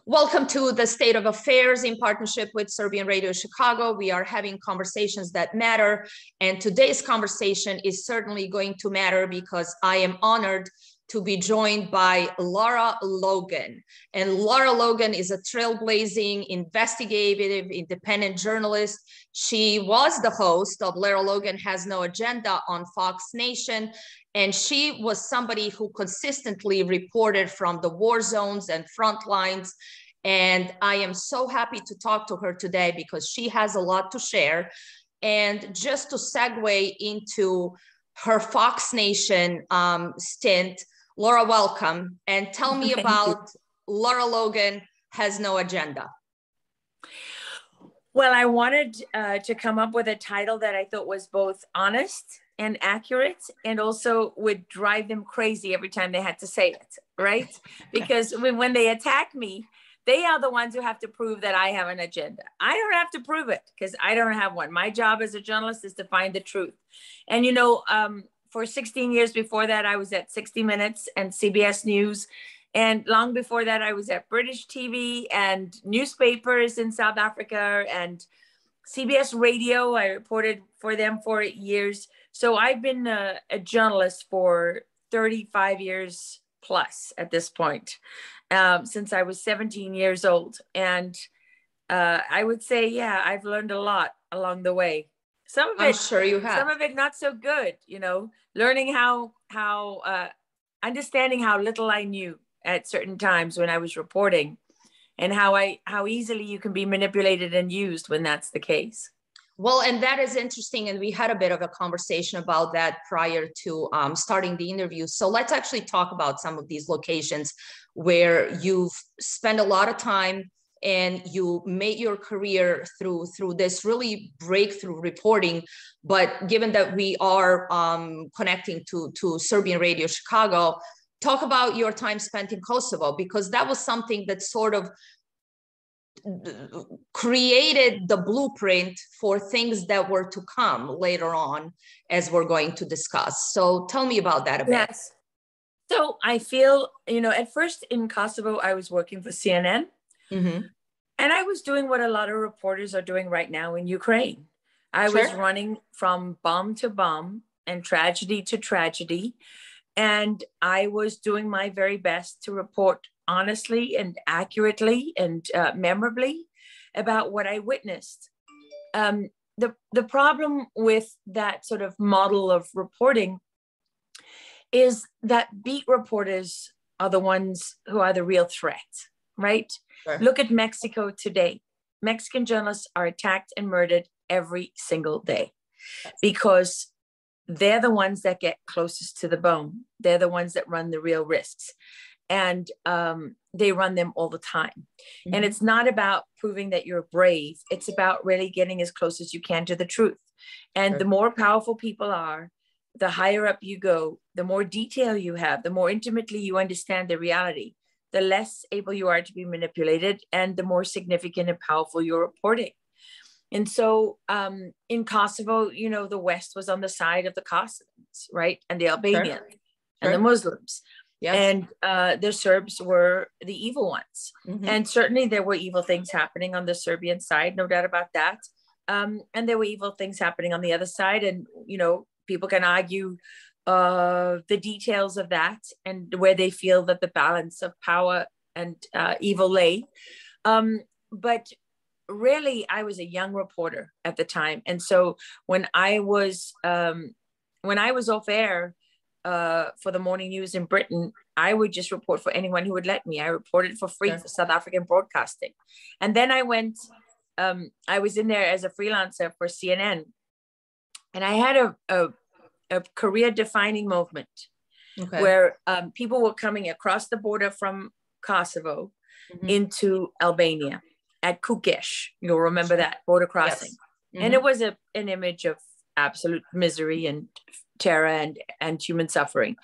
Welcome to the State of Affairs in partnership with Serbian Radio Chicago. We are having conversations that matter, and today's conversation is certainly going to matter because I am honored to be joined by Lara Logan. And Lara Logan is a trailblazing, investigative, independent journalist. She was the host of Lara Logan Has No Agenda on Fox Nation, and she was somebody who consistently reported from the war zones and front lines. And I am so happy to talk to her today because she has a lot to share. And just to segue into her Fox Nation stint, Lara, welcome. And tell me about Lara Logan Has No Agenda. Well, I wanted to come up with a title that I thought was both honest and accurate, and also would drive them crazy every time they had to say it, right? Because when they attack me, they are the ones who have to prove that I have an agenda. I don't have to prove it because I don't have one. My job as a journalist is to find the truth. And, you know, for 16 years before that, I was at 60 Minutes and CBS News. And long before that, I was at British TV and newspapers in South Africa and CBS Radio. I reported for them for 8 years. So I've been a journalist for 35 years plus at this point, since I was 17 years old. And I would say, yeah, I've learned a lot along the way. Some of it, I'm sure you have. Some of it not so good, you know, learning how understanding how little I knew at certain times when I was reporting, and how easily you can be manipulated and used when that's the case. Well, and that is interesting. And we had a bit of a conversation about that prior to starting the interview. So let's actually talk about some of these locations where you've spent a lot of time and you made your career through this really breakthrough reporting. But given that we are connecting to Serbian Radio Chicago, talk about your time spent in Kosovo, because that was something that sort of created the blueprint for things that were to come later on, as we're going to discuss. So tell me about that a bit. Yes. So I feel, you know, at first in Kosovo, I was working for CNN. Mm-hmm. And I was doing what a lot of reporters are doing right now in Ukraine. I was running from bomb to bomb and tragedy to tragedy. And I was doing my very best to report honestly and accurately and memorably about what I witnessed. The problem with that sort of model of reporting is that beat reporters are the ones who are the real threat, right? Sure. Look at Mexico today. Mexican journalists are attacked and murdered every single day because they're the ones that get closest to the bone. They're the ones that run the real risks. And they run them all the time. Mm-hmm. And it's not about proving that you're brave. It's about really getting as close as you can to the truth. And the more powerful people are, the higher up you go, the more detail you have, the more intimately you understand the reality, the less able you are to be manipulated, and the more significant and powerful you're reporting. And so in Kosovo, you know, the West was on the side of the Kosovans, right? And the Albanians and the Muslims. Yes. And the Serbs were the evil ones. Mm-hmm. And certainly there were evil things happening on the Serbian side, no doubt about that. And there were evil things happening on the other side. And, you know, people can argue the details of that and where they feel that the balance of power and evil lay. But really, I was a young reporter at the time. And so when I was off air, for the morning news in Britain, I would just report for anyone who would let me. I reported for free for South African Broadcasting. And then I went, I was in there as a freelancer for CNN. And I had a career defining moment where people were coming across the border from Kosovo into Albania at Kukes. You'll remember that border crossing. Yes. Mm-hmm. And it was an image of absolute misery and terror and human suffering.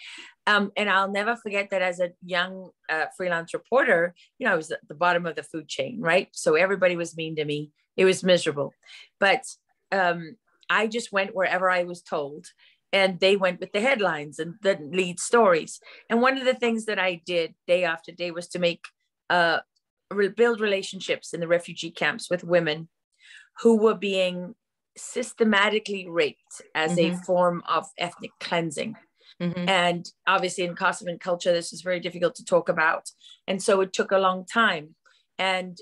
And I'll never forget that as a young freelance reporter, you know, I was at the bottom of the food chain, right? So everybody was mean to me. It was miserable. But I just went wherever I was told. And they went with the headlines and the lead stories. And one of the things that I did day after day was to make build relationships in the refugee camps with women who were being systematically raped as a form of ethnic cleansing. And obviously in Kosovan culture, this is very difficult to talk about. And so it took a long time. And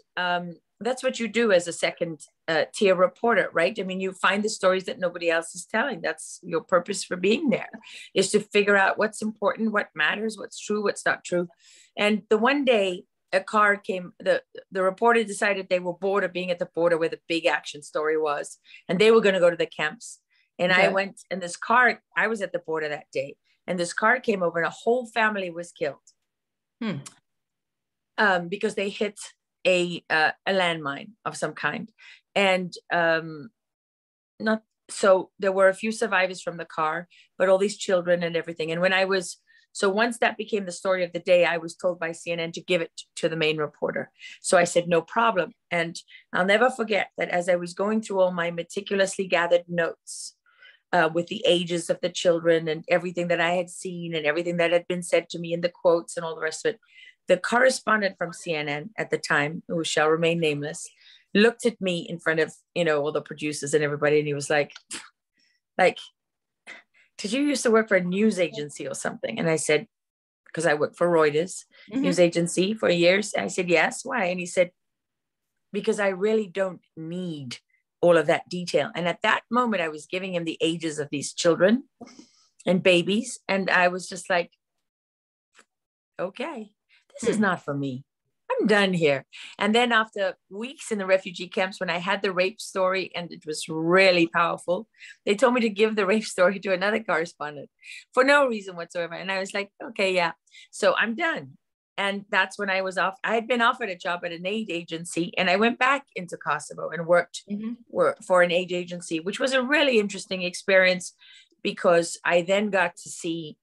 that's what you do as a second tier reporter, right? I mean, you find the stories that nobody else is telling. That's your purpose for being there, is to figure out what's important, what matters, what's true, what's not true. And the one day a car came, the reporter decided they were bored of being at the border where the big action story was, and they were going to go to the camps. And I went, and this car, I was at the border that day, and this car came over and a whole family was killed because they hit a landmine of some kind. And not so there were a few survivors from the car, but all these children and everything. And when I was, so once that became the story of the day, I was told by CNN to give it to the main reporter. So I said, no problem. And I'll never forget that as I was going through all my meticulously gathered notes with the ages of the children and everything that I had seen and everything that had been said to me in the quotes and all the rest of it, the correspondent from CNN at the time, who shall remain nameless, looked at me in front of, you know, all the producers and everybody. And he was like, did you used to work for a news agency or something? And I said, because I worked for Reuters news agency for years. And I said, yes, why? And he said, because I really don't need all of that detail. And at that moment, I was giving him the ages of these children and babies. And I was just like, okay, this is not for me. I'm done here. And then after weeks in the refugee camps, when I had the rape story, and it was really powerful, they told me to give the rape story to another correspondent for no reason whatsoever. And I was like, okay, yeah. So I'm done. And that's when I was off. I had been offered a job at an aid agency, and I went back into Kosovo and worked for an aid agency, which was a really interesting experience because I then got to see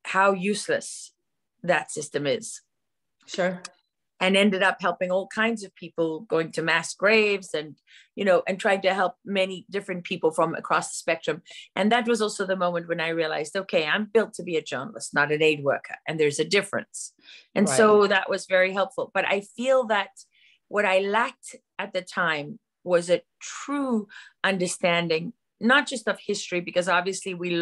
how useless that system is. Sure. And ended up helping all kinds of people, going to mass graves and, you know, and trying to help many different people from across the spectrum. And that was also the moment when I realized, okay, I'm built to be a journalist, not an aid worker. And there's a difference. And so that was very helpful. But I feel that what I lacked at the time was a true understanding, not just of history, because obviously we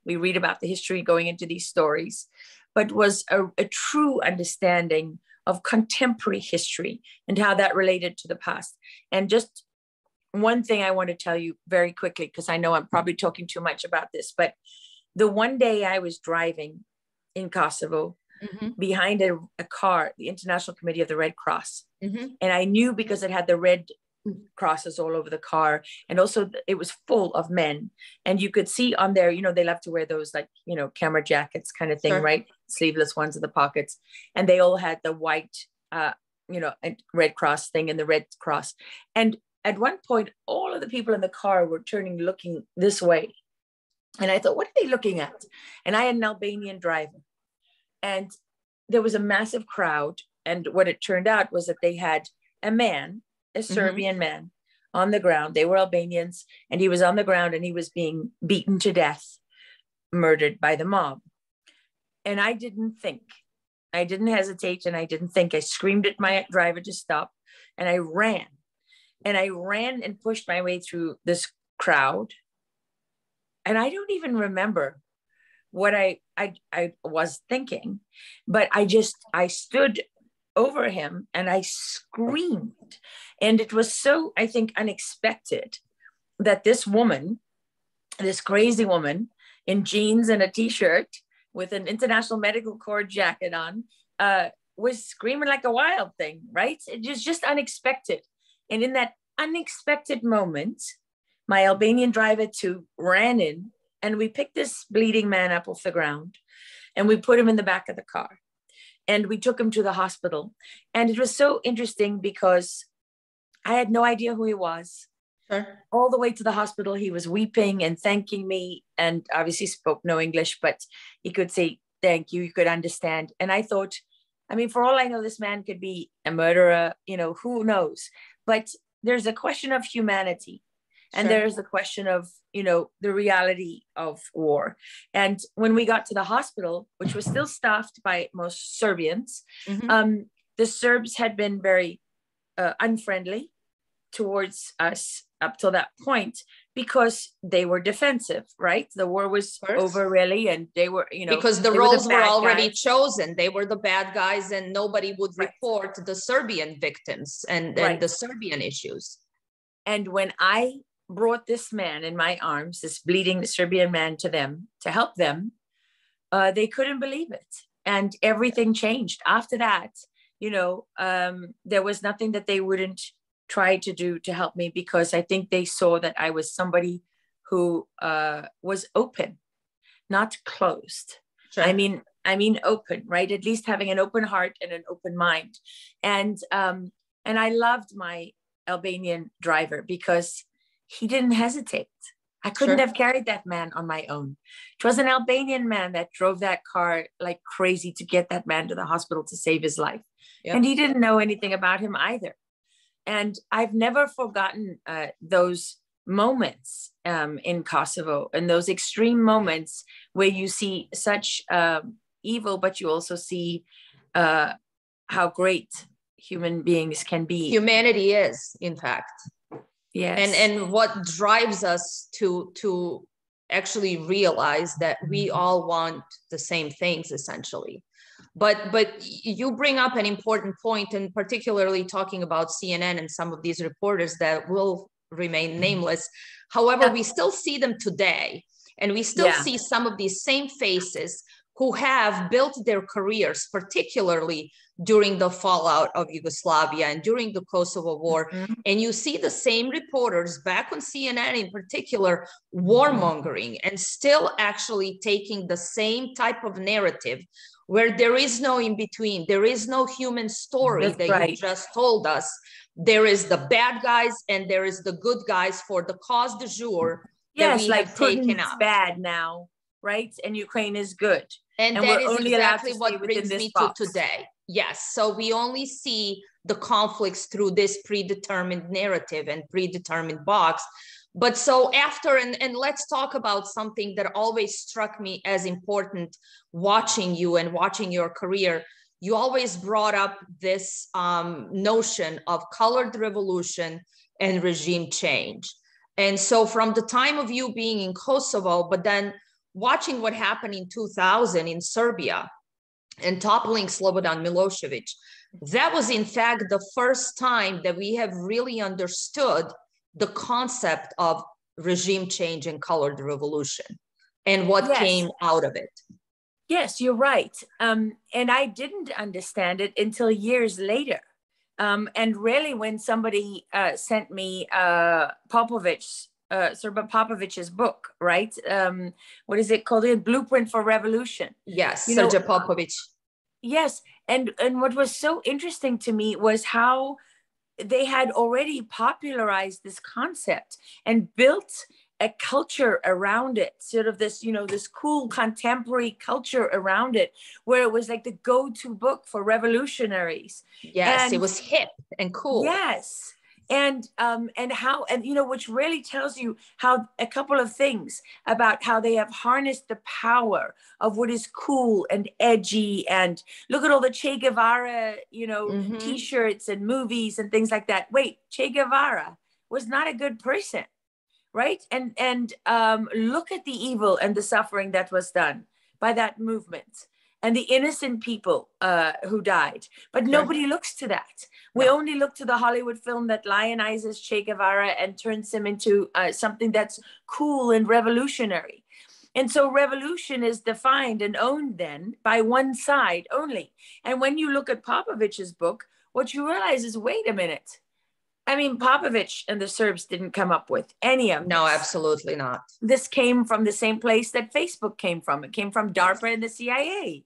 read about the history going into these stories, but was a true understanding of contemporary history and how that related to the past. And just one thing I want to tell you very quickly, because I know I'm probably talking too much about this, but the one day I was driving in Kosovo behind a car, the International Committee of the Red Cross. And I knew because it had the red crosses all over the car, and also it was full of men, and you could see on there, you know, they love to wear those, like, you know, camera jackets kind of thing, right? Sleeveless ones in the pockets, and they all had the white you know, Red Cross thing and the Red Cross. And at one point all of the people in the car were turning, looking this way, and I thought, what are they looking at? And I had an Albanian driver, and there was a massive crowd, and what it turned out was that they had a man, a Serbian man, on the ground. They were Albanians, and he was on the ground and he was being beaten to death, murdered by the mob. And I didn't hesitate, and I didn't think. I screamed at my driver to stop, and I ran and pushed my way through this crowd. And I don't even remember what I was thinking, but I stood over him and I screamed. And it was so, I think, unexpected that this woman, this crazy woman in jeans and a t-shirt with an International Medical Corps jacket on, was screaming like a wild thing, right? It was just unexpected. And in that unexpected moment, my Albanian driver too ran in, and we picked this bleeding man up off the ground, and we put him in the back of the car. And we took him to the hospital. And it was so interesting because I had no idea who he was. All the way to the hospital, he was weeping and thanking me, and obviously spoke no English, but he could say, thank you, you could understand. And I thought, I mean, for all I know, this man could be a murderer, you know, who knows? But there's a question of humanity. And there's the question of, you know, the reality of war. And when we got to the hospital, which was still staffed by most Serbians, the Serbs had been very unfriendly towards us up till that point, because they were defensive, right? The war was over really, and they were, because the roles were already chosen. They were the bad guys, and nobody would report the Serbian victims and the Serbian issues. And when I brought this man in my arms, this bleeding Serbian man, to them to help them, they couldn't believe it, and everything changed after that. There was nothing that they wouldn't try to do to help me, because I think they saw that I was somebody who was open, not closed. Sure. I mean open, right? At least having an open heart and an open mind. And I loved my Albanian driver because he didn't hesitate. I couldn't have carried that man on my own. It was an Albanian man that drove that car like crazy to get that man to the hospital to save his life. Yep. And he didn't know anything about him either. And I've never forgotten those moments in Kosovo, and those extreme moments where you see such evil, but you also see how great human beings can be. Humanity is, in fact. Yes. And what drives us to actually realize that we all want the same things, essentially. But you bring up an important point, and particularly talking about CNN and some of these reporters that will remain nameless. However, we still see them today, and we still see some of these same faces who have built their careers, particularly during the fallout of Yugoslavia and during the Kosovo War. Mm-hmm. And you see the same reporters back on CNN in particular, warmongering and still actually taking the same type of narrative where there is no in between. There is no human story. That's that you just told us. There is the bad guys and there is the good guys for the cause du jour. Yes, like Putin's bad now, right? And Ukraine is good. And that is exactly what brings me to today. Yes. So we only see the conflicts through this predetermined narrative and predetermined box. But so after, and let's talk about something that always struck me as important watching you and watching your career. You always brought up this notion of colored revolution and regime change. And so from the time of you being in Kosovo, but then watching what happened in 2000 in Serbia and toppling Slobodan Milosevic, that was in fact the first time that we have really understood the concept of regime change and colored revolution and what came out of it. Yes, you're right. And I didn't understand it until years later. And really when somebody sent me Popovichs, Popovich's book, right? What is it called? A Blueprint for Revolution. Yes, Sergej Popovich. Yes, and what was so interesting to me was how they had already popularized this concept and built a culture around it, sort of this, this cool contemporary culture around it, where it was like the go-to book for revolutionaries. Yes, and it was hip and cool. Yes. And which really tells you how a couple of things about how they have harnessed the power of what is cool and edgy, and look at all the Che Guevara, T-shirts and movies and things like that. Wait, Che Guevara was not a good person, right? And look at the evil and the suffering that was done by that movement and the innocent people who died. But nobody looks to that. We only look to the Hollywood film that lionizes Che Guevara and turns him into something that's cool and revolutionary. And so revolution is defined and owned then by one side only. And when you look at Popovich's book, what you realize is, wait a minute. I mean, Popovich and the Serbs didn't come up with any of this. No, absolutely not. This came from the same place that Facebook came from. It came from DARPA and the CIA.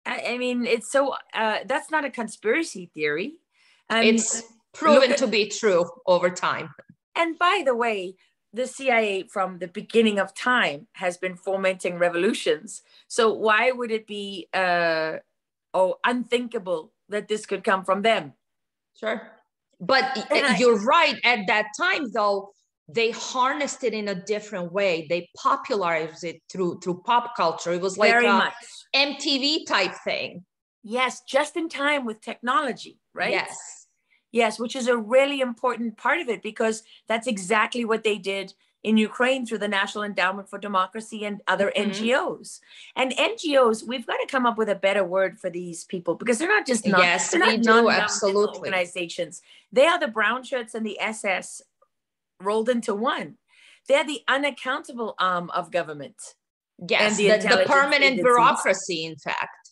I mean, it's so, that's not a conspiracy theory. It's proven to be true over time. And by the way, the CIA from the beginning of time has been fomenting revolutions. So why would it be unthinkable that this could come from them? Sure. But you're right. At that time, though, they harnessed it in a different way. They popularized it through pop culture. It was like a MTV type thing. Yes, just in time with technology, right? Yes. Yes, which is a really important part of it, because that's exactly what they did in Ukraine through the National Endowment for Democracy and other NGOs. And NGOs, we've got to come up with a better word for these people, because they're not just yes, we do, non-governmental absolutely. organizations. They are the brown shirts and the SS rolled into one. They're the unaccountable arm of government. Yes, and the permanent agencies. bureaucracy, in fact.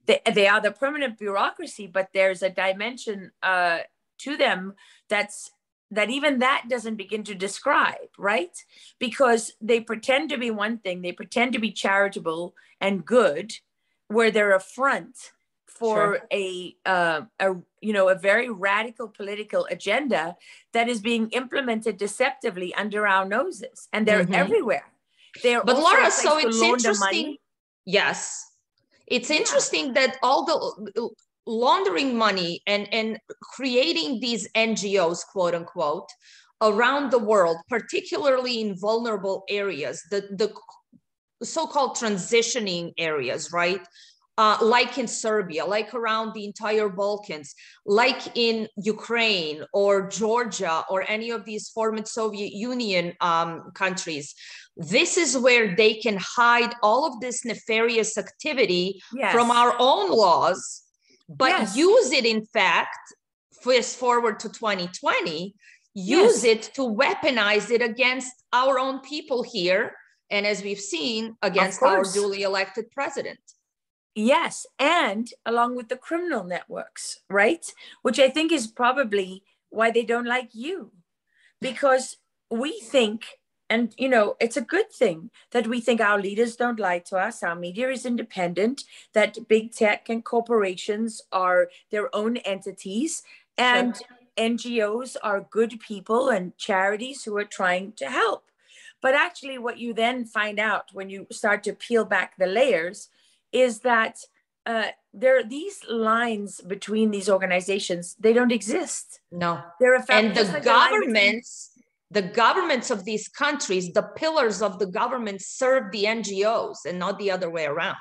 They are the permanent bureaucracy, but there's a dimension to them that even that doesn't begin to describe, right? Because they pretend to be one thing, they pretend to be charitable and good, where they're a front for a very radical political agenda that is being implemented deceptively under our noses, and they're everywhere. They're but also Lara, a place so to it's launder interesting. money. Yes. It's interesting that all the laundering money and creating these NGOs, quote unquote, around the world, particularly in vulnerable areas, the so-called transitioning areas, right? Like in Serbia, like around the entire Balkans, like in Ukraine or Georgia or any of these former Soviet Union countries. This is where they can hide all of this nefarious activity from our own laws, but use it, in fact, fast forward to 2020, use it to weaponize it against our own people here. And as we've seen, against our duly elected president. Yes, and along with the criminal networks, right? Which I think is probably why they don't like you. Because we think, and it's a good thing that we think our leaders don't lie to us, our media is independent, that big tech and corporations are their own entities, and NGOs are good people and charities who are trying to help. But actually what you then find out when you start to peel back the layers is that there are these lines between these organizations. They don't exist. No. They're a fact, and the governments of these countries, the pillars of the government serve the NGOs and not the other way around.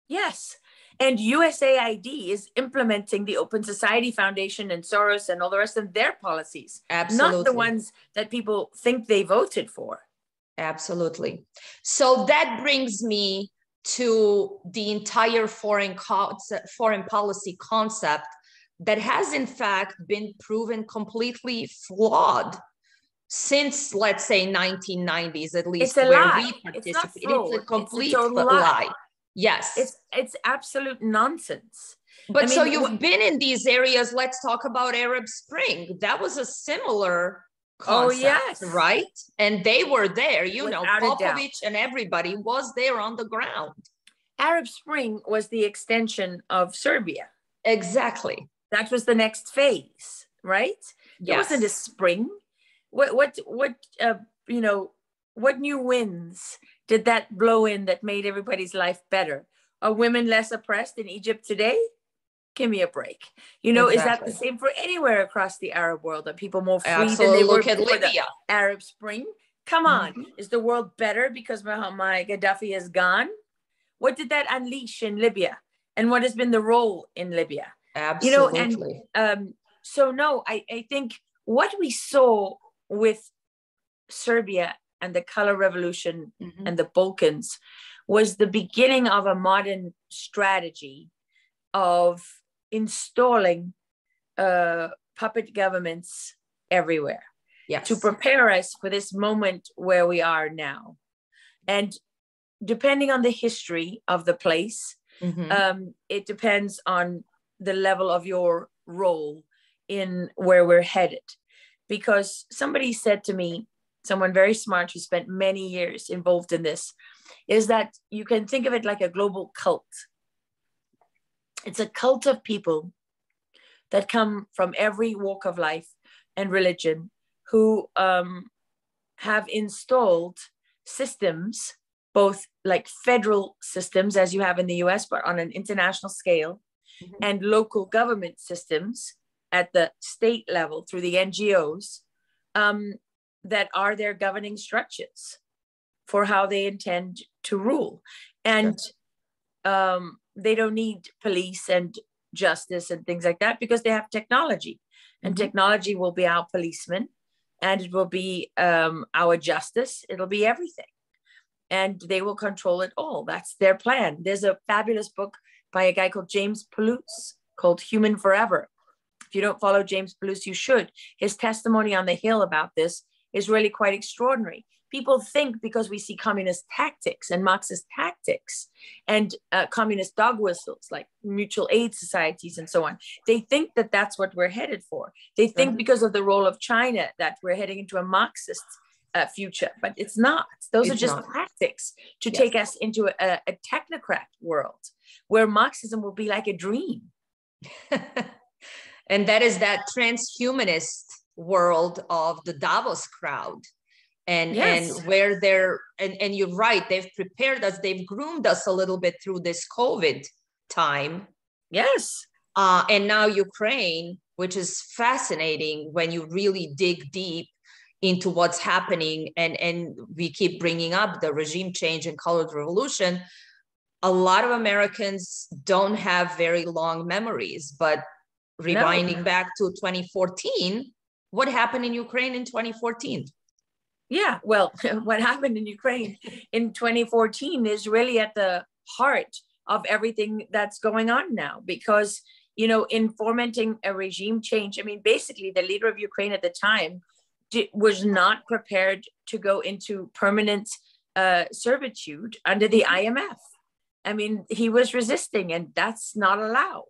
Yes. And USAID is implementing the Open Society Foundation and Soros and all the rest of their policies. Absolutely. Not the ones that people think they voted for. Absolutely. So that brings me to the entire foreign policy concept that has in fact been proven completely flawed since, let's say, 1990s, at least, it's a where lie. we participate. It's not flawed. It's a complete it's a total lie. Yes. It's absolute nonsense. But so you've been in these areas. Let's talk about Arab Spring. That was a similar concept, right? And they were there, Popovichs and everybody was there on the ground. Arab Spring was the extension of Serbia. Exactly. That was the next phase, right? It wasn't a spring. What new winds did that blow in that made everybody's life better? Are women less oppressed in Egypt today? Give me a break. Is that the same for anywhere across the Arab world? Are people more free than they were before the Arab Spring? Come on. Is the world better because my Gaddafi is gone? What did that unleash in Libya? And what has been the role in Libya? Absolutely. I think what we saw with Serbia and the color revolution and the Balkans was the beginning of a modern strategy of installing puppet governments everywhere to prepare us for this moment where we are now. And depending on the history of the place, it depends on the level of your role in where we're headed. Because somebody said to me, someone very smart who spent many years involved in this, is that you can think of it like a global cult. It's a cult of people that come from every walk of life and religion who have installed systems, both like federal systems, as you have in the US, but on an international scale, and local government systems at the state level through the NGOs that are their governing structures for how they intend to rule. And they don't need police and justice and things like that because they have technology, and technology will be our policeman, and it will be our justice. It'll be everything, and they will control it all. That's their plan. There's a fabulous book by a guy called James Palouse called Human Forever. If you don't follow James Palouse, you should. His testimony on the Hill about this is really quite extraordinary. People think because we see communist tactics and Marxist tactics and communist dog whistles like mutual aid societies and so on, they think that that's what we're headed for. They think because of the role of China that we're heading into a Marxist future, but it's not. Those are just tactics to take us into a technocrat world where Marxism will be like a dream. And that is that transhumanist world of the Davos crowd. And where and you're right, they've prepared us, they've groomed us a little bit through this COVID time. Yes. And now Ukraine, which is fascinating when you really dig deep into what's happening. And we keep bringing up the regime change and colored revolution. A lot of Americans don't have very long memories, but rewinding back to 2014, what happened in Ukraine in 2014? Yeah, well, what happened in Ukraine in 2014 is really at the heart of everything that's going on now, because, you know, in fomenting a regime change, I mean, basically the leader of Ukraine at the time was not prepared to go into permanent servitude under the IMF. I mean, he was resisting, and that's not allowed.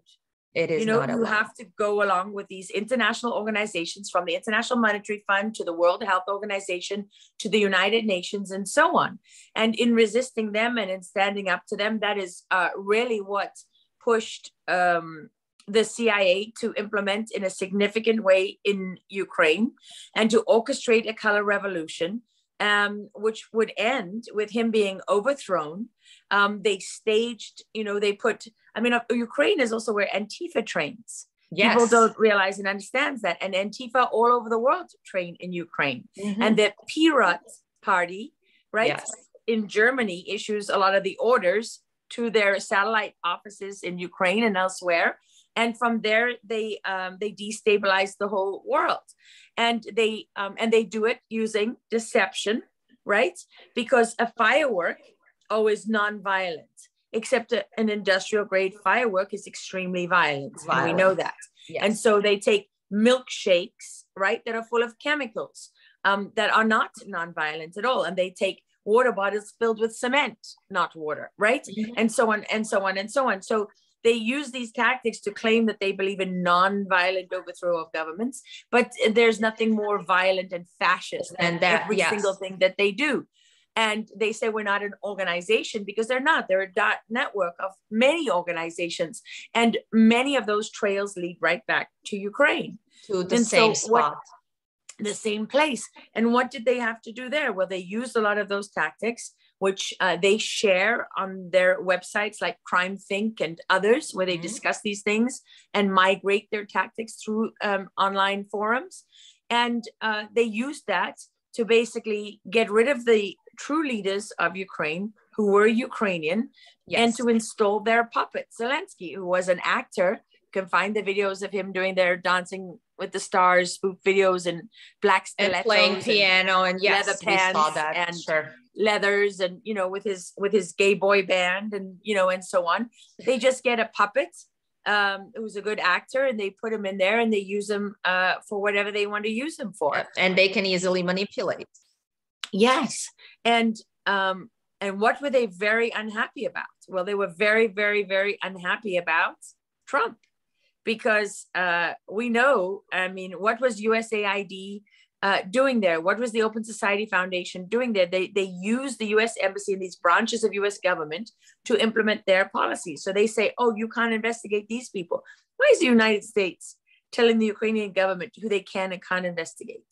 It is, you know, not you allowed. have to go along with these international organizations, from the International Monetary Fund to the World Health Organization to the United Nations and so on. And in resisting them and in standing up to them, that is really what pushed the CIA to implement in a significant way in Ukraine and to orchestrate a color revolution, which would end with him being overthrown. They staged, you know, they put, I mean, Ukraine is also where ANTIFA trains. Yes. People don't realize and understand that. And ANTIFA all over the world train in Ukraine. And the Pirot party, right, in Germany issues a lot of the orders to their satellite offices in Ukraine and elsewhere. And from there, they destabilize the whole world. And they do it using deception, right? Because a firework always non-violent, except an industrial grade firework is extremely violent. And we know that. Yes. And so they take milkshakes, right, that are full of chemicals that are not non-violent at all. And they take water bottles filled with cement, not water, right? And so on and so on and so on. So they use these tactics to claim that they believe in non-violent overthrow of governments, but there's nothing more violent and fascist than every single thing that they do. And they say we're not an organization because they're not. They're a network of many organizations. And many of those trails lead right back to Ukraine. To the same spot. The same place. And what did they have to do there? Well, they used a lot of those tactics, which they share on their websites like Crime Think and others, where they discuss these things and migrate their tactics through online forums. And they used that to basically get rid of the true leaders of Ukraine who were Ukrainian and to install their puppet, Zelensky, who was an actor. You can find the videos of him doing their Dancing with the Stars spoof videos and black stilettos and playing piano and leather pants and leathers and, you know, with his gay boy band and, you know, and so on. They just get a puppet who's a good actor and they put him in there and they use him for whatever they want to use him for. And they can easily manipulate. Yes. And what were they very unhappy about? Well, they were very, very, very unhappy about Trump, because we know, I mean, what was USAID doing there? What was the Open Society Foundation doing there? They use the US Embassy and these branches of US government to implement their policies. So they say, oh, you can't investigate these people. Why is the United States telling the Ukrainian government who they can and can't investigate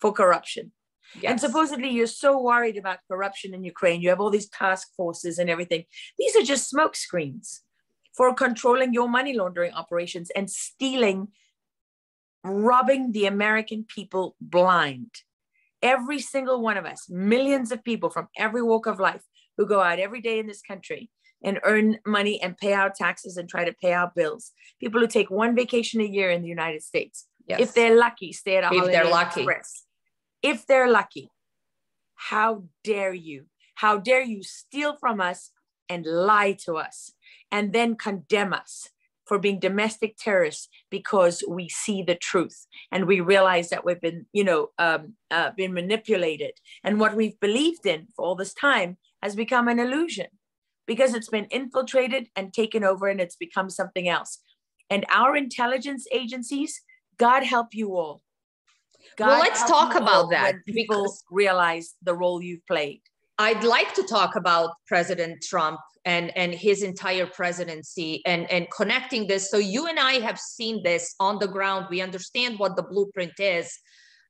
for corruption? Yes. And supposedly you're so worried about corruption in Ukraine. You have all these task forces and everything. These are just smoke screens for controlling your money laundering operations and stealing, robbing the American people blind. Every single one of us, millions of people from every walk of life who go out every day in this country and earn money and pay our taxes and try to pay our bills. People who take one vacation a year in the United States. Yes. If they're lucky, stay at a Holiday Inn Express. If they're lucky, how dare you? How dare you steal from us and lie to us and then condemn us for being domestic terrorists because we see the truth and we realize that we've been, been manipulated, and what we've believed in for all this time has become an illusion because it's been infiltrated and taken over, and it's become something else. And our intelligence agencies, God help you all. Well, let's talk about that. People realize the role you've played. I'd like to talk about President Trump and his entire presidency and connecting this. So you and I have seen this on the ground. We understand what the blueprint is,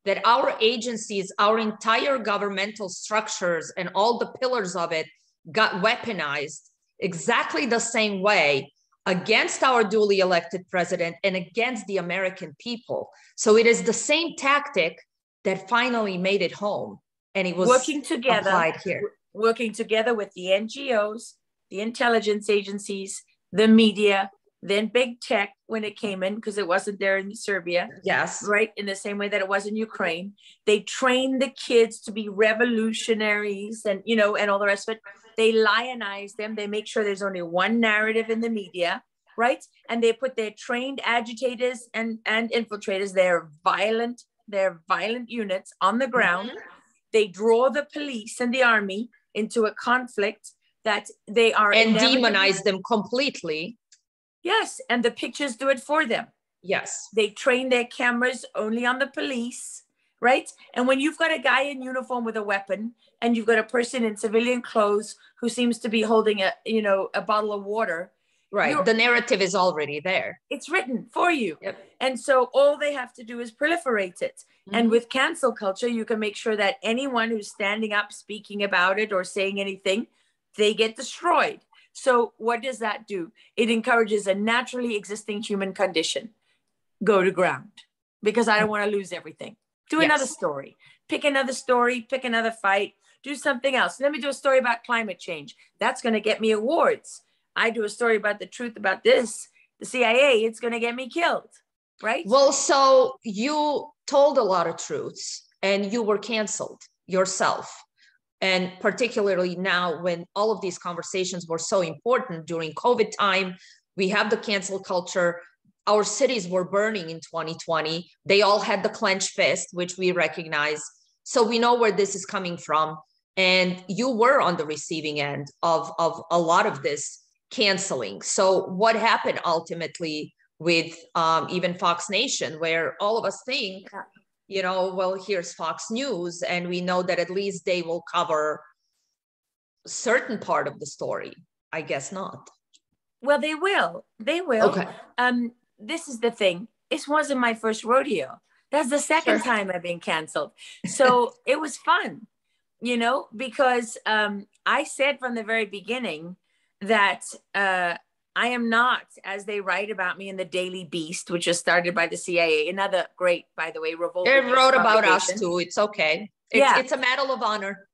that our agencies, our entire governmental structures and all the pillars of it got weaponized exactly the same way against our duly elected president and against the American people. So it is the same tactic that finally made it home. And it was working together, applied here. Working together with the NGOs, the intelligence agencies, the media, then big tech when it came in, because it wasn't there in Serbia. Yes. Right. In the same way that it was in Ukraine. They trained the kids to be revolutionaries and, and all the rest of it. They lionize them. They make sure there's only one narrative in the media. Right. And they put their trained agitators and infiltrators, their violent units on the ground. Mm-hmm. They draw the police and the army into a conflict that they are... And demonize them completely. Yes, and the pictures do it for them. Yes. They train their cameras only on the police, right? And when you've got a guy in uniform with a weapon and you've got a person in civilian clothes who seems to be holding a bottle of water... Right, the narrative is already there. It's written for you. Yep. And so all they have to do is proliferate it. Mm-hmm. And with cancel culture, you can make sure that anyone who's standing up, speaking about it or saying anything, they get destroyed. So what does that do? It encourages a naturally existing human condition. Go to ground, because I don't want to lose everything. Do another story. Pick another story, pick another fight, do something else. Let me do a story about climate change. That's going to get me awards. I do a story about the truth about this, the CIA, it's going to get me killed, right? Well, so you told a lot of truths and you were canceled yourself. And particularly now when all of these conversations were so important during COVID time, we have the cancel culture. Our cities were burning in 2020. They all had the clenched fist, which we recognize. So we know where this is coming from. And you were on the receiving end of a lot of this canceling. So what happened ultimately with even Fox Nation, where all of us think, well, here's Fox News, and we know that at least they will cover a certain part of the story. I guess not. Well, they will. They will. Okay. This is the thing. This wasn't my first rodeo. That's the second time I've been canceled. So it was fun, because I said from the very beginning that I am not, as they write about me in the Daily Beast, which was started by the CIA, another great, by the way, revolt. They wrote about us too. It's okay. It's a medal of honor.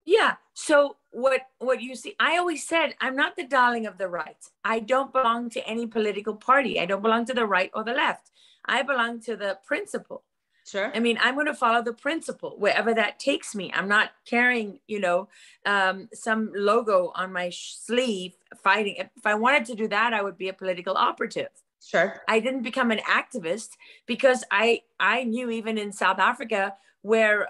Yeah. So what you see, I always said, I'm not the darling of the right. I don't belong to any political party. I don't belong to the right or the left. I belong to the principle. Sure. I mean, I'm going to follow the principle wherever that takes me. I'm not carrying, some logo on my sleeve fighting. If I wanted to do that, I would be a political operative. Sure. I didn't become an activist because I knew even in South Africa where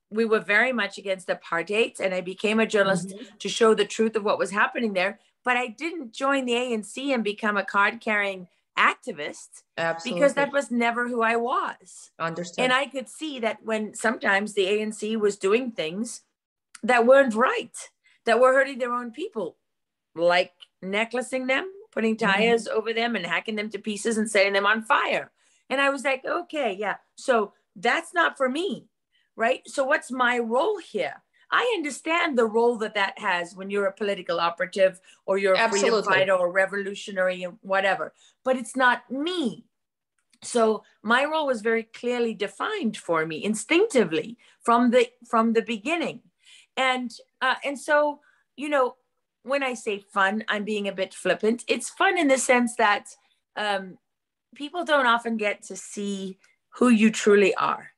we were very much against apartheid, and I became a journalist to show the truth of what was happening there. But I didn't join the ANC and become a card-carrying activist. Absolutely. Because that was never who I was. Understood. And I could see that when sometimes the ANC was doing things that weren't right, that were hurting their own people, like necklacing them, putting tires over them and hacking them to pieces and setting them on fire. And I was like, okay, yeah. So that's not for me, right? So what's my role here? I understand the role that has when you're a political operative or you're a freedom fighter or revolutionary and whatever, but it's not me. So my role was very clearly defined for me instinctively from the beginning. And so, when I say fun, I'm being a bit flippant. It's fun in the sense that people don't often get to see who you truly are.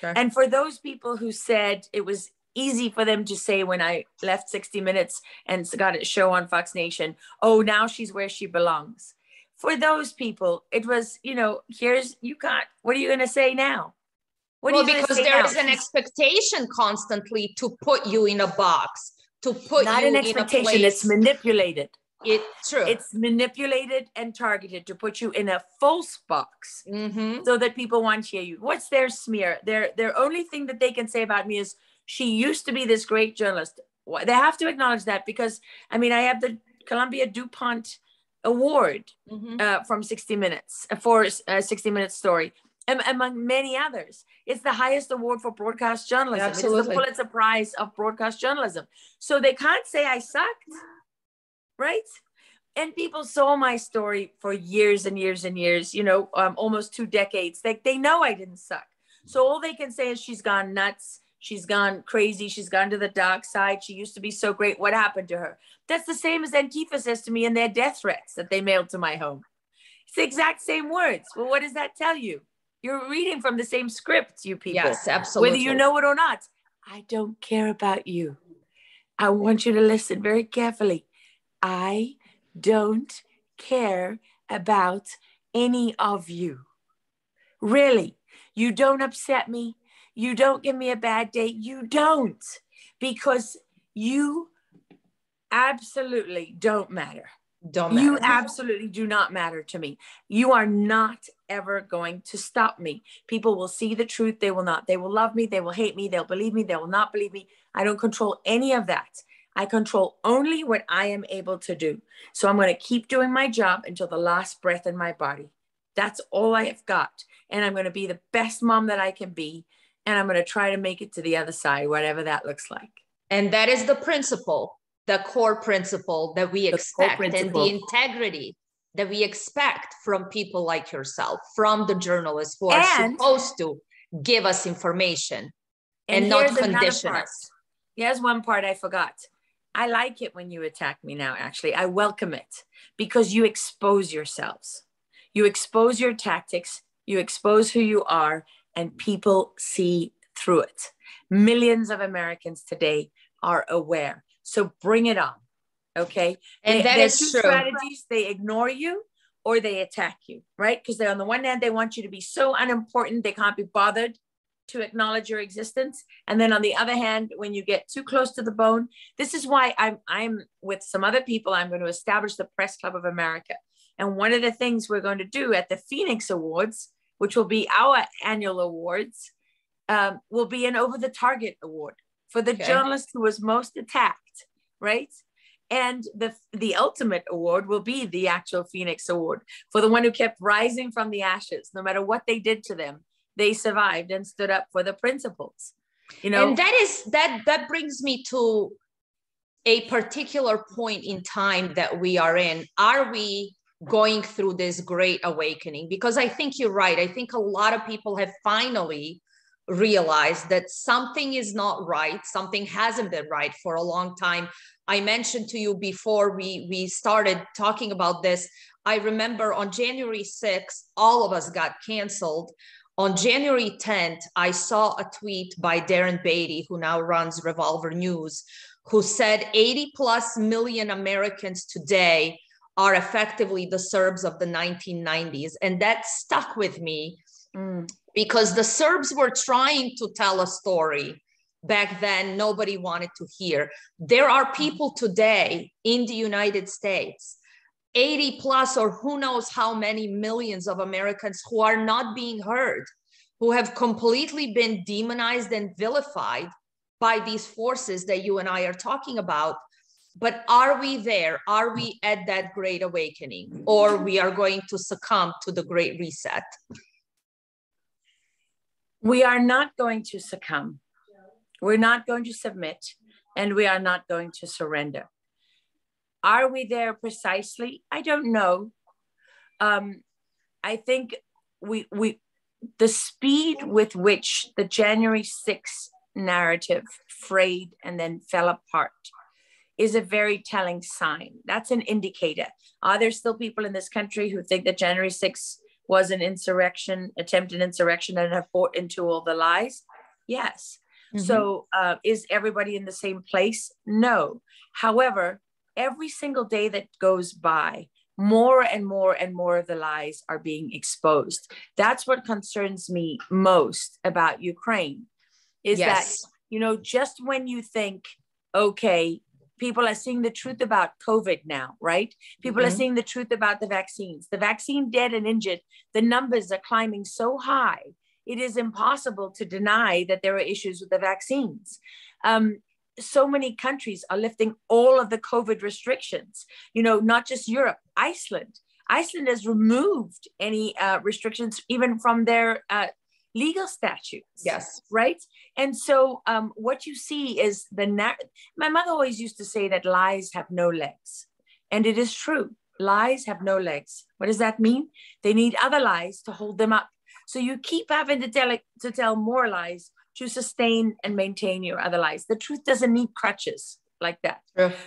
Sure. And for those people who said it was easy for them to say when I left 60 Minutes and got a show on Fox Nation, oh, now she's where she belongs. For those people, it was, you know, what are you going to say now? Well, because there is an expectation constantly to put you in a box, to put not you an expectation, in a place. It's manipulated. It's true. It's manipulated and targeted to put you in a false box so that people want to hear you. What's their smear? Their only thing that they can say about me is she used to be this great journalist. They have to acknowledge that because, I mean, I have the Columbia DuPont Award from 60 Minutes for a 60 Minutes story, among many others. It's the highest award for broadcast journalism. Absolutely. It's the Pulitzer Prize of broadcast journalism. So they can't say I sucked, right? And people saw my story for years and years and years, you know, almost 2 decades. They know I didn't suck. So all they can say is she's gone nuts. She's gone crazy. She's gone to the dark side. She used to be so great. What happened to her? That's the same as ANTIFA says to me in their death threats that they mailed to my home. It's the exact same words. Well, what does that tell you? You're reading from the same script, you people. Yes, absolutely. Whether you know it or not. I don't care about you. I want you to listen very carefully. I don't care about any of you. Really. You don't upset me. You don't give me a bad day. You don't. Because you absolutely don't matter. You absolutely do not matter to me. You are not ever going to stop me. People will see the truth. They will not. They will love me. They will hate me. They'll believe me. They will not believe me. I don't control any of that. I control only what I am able to do. So I'm going to keep doing my job until the last breath in my body. That's all I have got. And I'm going to be the best mom that I can be. And I'm going to try to make it to the other side, whatever that looks like. And that is the principle, the core principle that we expect, and the integrity that we expect from people like yourself, from the journalists who are supposed to give us information and not condition us. Here's one part I forgot. I like it when you attack me now, actually. I welcome it because you expose yourselves. You expose your tactics. You expose who you are, and people see through it. Millions of Americans today are aware. So bring it on, okay? And that is true. Strategies, they ignore you or they attack you, right? Because on the one hand, they want you to be so unimportant, they can't be bothered to acknowledge your existence. And then on the other hand, when you get too close to the bone, this is why I'm with some other people, I'm going to establish the Press Club of America. And one of the things we're going to do at the Phoenix Awards, which will be our annual awards, will be an Over the Target Award for the journalist who was most attacked, right? And the ultimate award will be the actual Phoenix Award for the one who kept rising from the ashes. No matter what they did to them, they survived and stood up for the principles. You know, and that brings me to a particular point in time that we are in. Are we going through this great awakening? Because I think you're right. I think a lot of people have finally realized that something is not right. Something hasn't been right for a long time. I mentioned to you before we started talking about this, I remember on January 6th, all of us got canceled. On January 10th, I saw a tweet by Darren Beatty, who now runs Revolver News, who said 80+ million Americans today are effectively the Serbs of the 1990s. And that stuck with me because the Serbs were trying to tell a story back then nobody wanted to hear. There are people today in the United States, 80+ or who knows how many millions of Americans who are not being heard, who have completely been demonized and vilified by these forces that you and I are talking about. But are we there? Are we at that great awakening, or we are going to succumb to the Great Reset? We are not going to succumb. We're not going to submit, and we are not going to surrender. Are we there precisely? I don't know. I think the speed with which the January 6th narrative frayed and then fell apart is a very telling sign. That's an indicator. Are there still people in this country who think that January 6th was an insurrection, attempted insurrection, and have bought into all the lies? Yes. So is everybody in the same place? No. However, every single day that goes by, more and more and more of the lies are being exposed. That's what concerns me most about Ukraine, is that, you know, just when you think, okay, people are seeing the truth about COVID now, right? People are seeing the truth about the vaccines. The vaccine dead and injured, the numbers are climbing so high, it is impossible to deny that there are issues with the vaccines. So many countries are lifting all of the COVID restrictions, you know, not just Europe, Iceland. Iceland has removed any restrictions even from their legal statutes. Yes. Right. And so what you see is my mother always used to say that lies have no legs. And it is true. Lies have no legs. What does that mean? They need other lies to hold them up. So you keep having to tell more lies to sustain and maintain your other lies. The truth doesn't need crutches like that.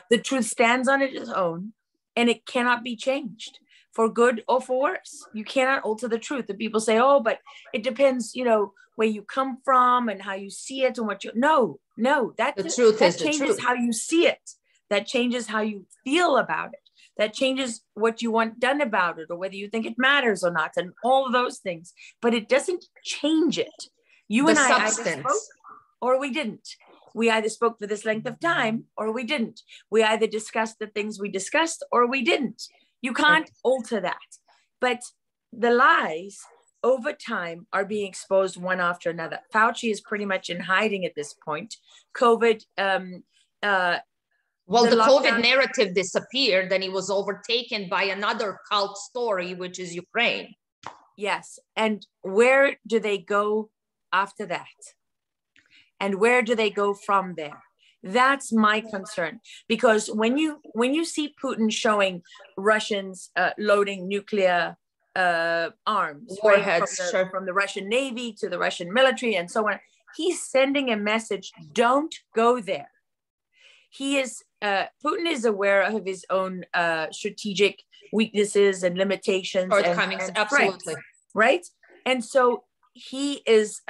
The truth stands on its own and it cannot be changed for good or for worse. You cannot alter the truth. And people say, oh, but it depends, you know, where you come from and how you see it and what you, no, that changes how you see it. That changes how you feel about it. That changes what you want done about it or whether you think it matters or not and all of those things. But it doesn't change it. You and I either spoke or we didn't. We either spoke for this length of time or we didn't. We either discussed the things we discussed or we didn't. You can't alter that. But the lies over time are being exposed one after another. Fauci is pretty much in hiding at this point. COVID. Well, the COVID narrative disappeared and it was overtaken by another cult story, which is Ukraine. Yes. And where do they go after that? And where do they go from there? That's my concern, because when you see Putin showing Russians loading nuclear arms, warheads, right? From the Russian Navy to the Russian military and so on, he's sending a message: don't go there. He is Putin is aware of his own strategic weaknesses and limitations, shortcomings, and absolutely, strengths, right? And so he is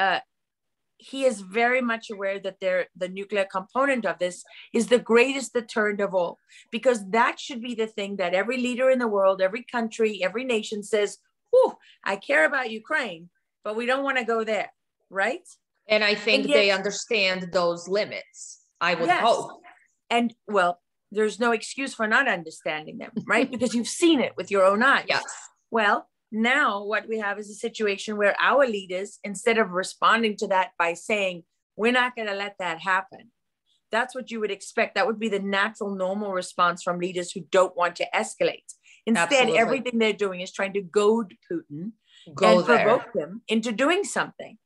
very much aware that the nuclear component of this is the greatest deterrent of all, because that should be the thing that every leader in the world, every country, every nation says, "Whew, I care about Ukraine, but we don't want to go there," right? And I think they understand those limits, I would hope. And well, there's no excuse for not understanding them, right? Because you've seen it with your own eyes. Yes. Well, now what we have is a situation where our leaders, instead of responding to that by saying, we're not going to let that happen. That's what you would expect. That would be the natural, normal response from leaders who don't want to escalate. Instead, everything they're doing is trying to goad Putin and provoke him into doing something.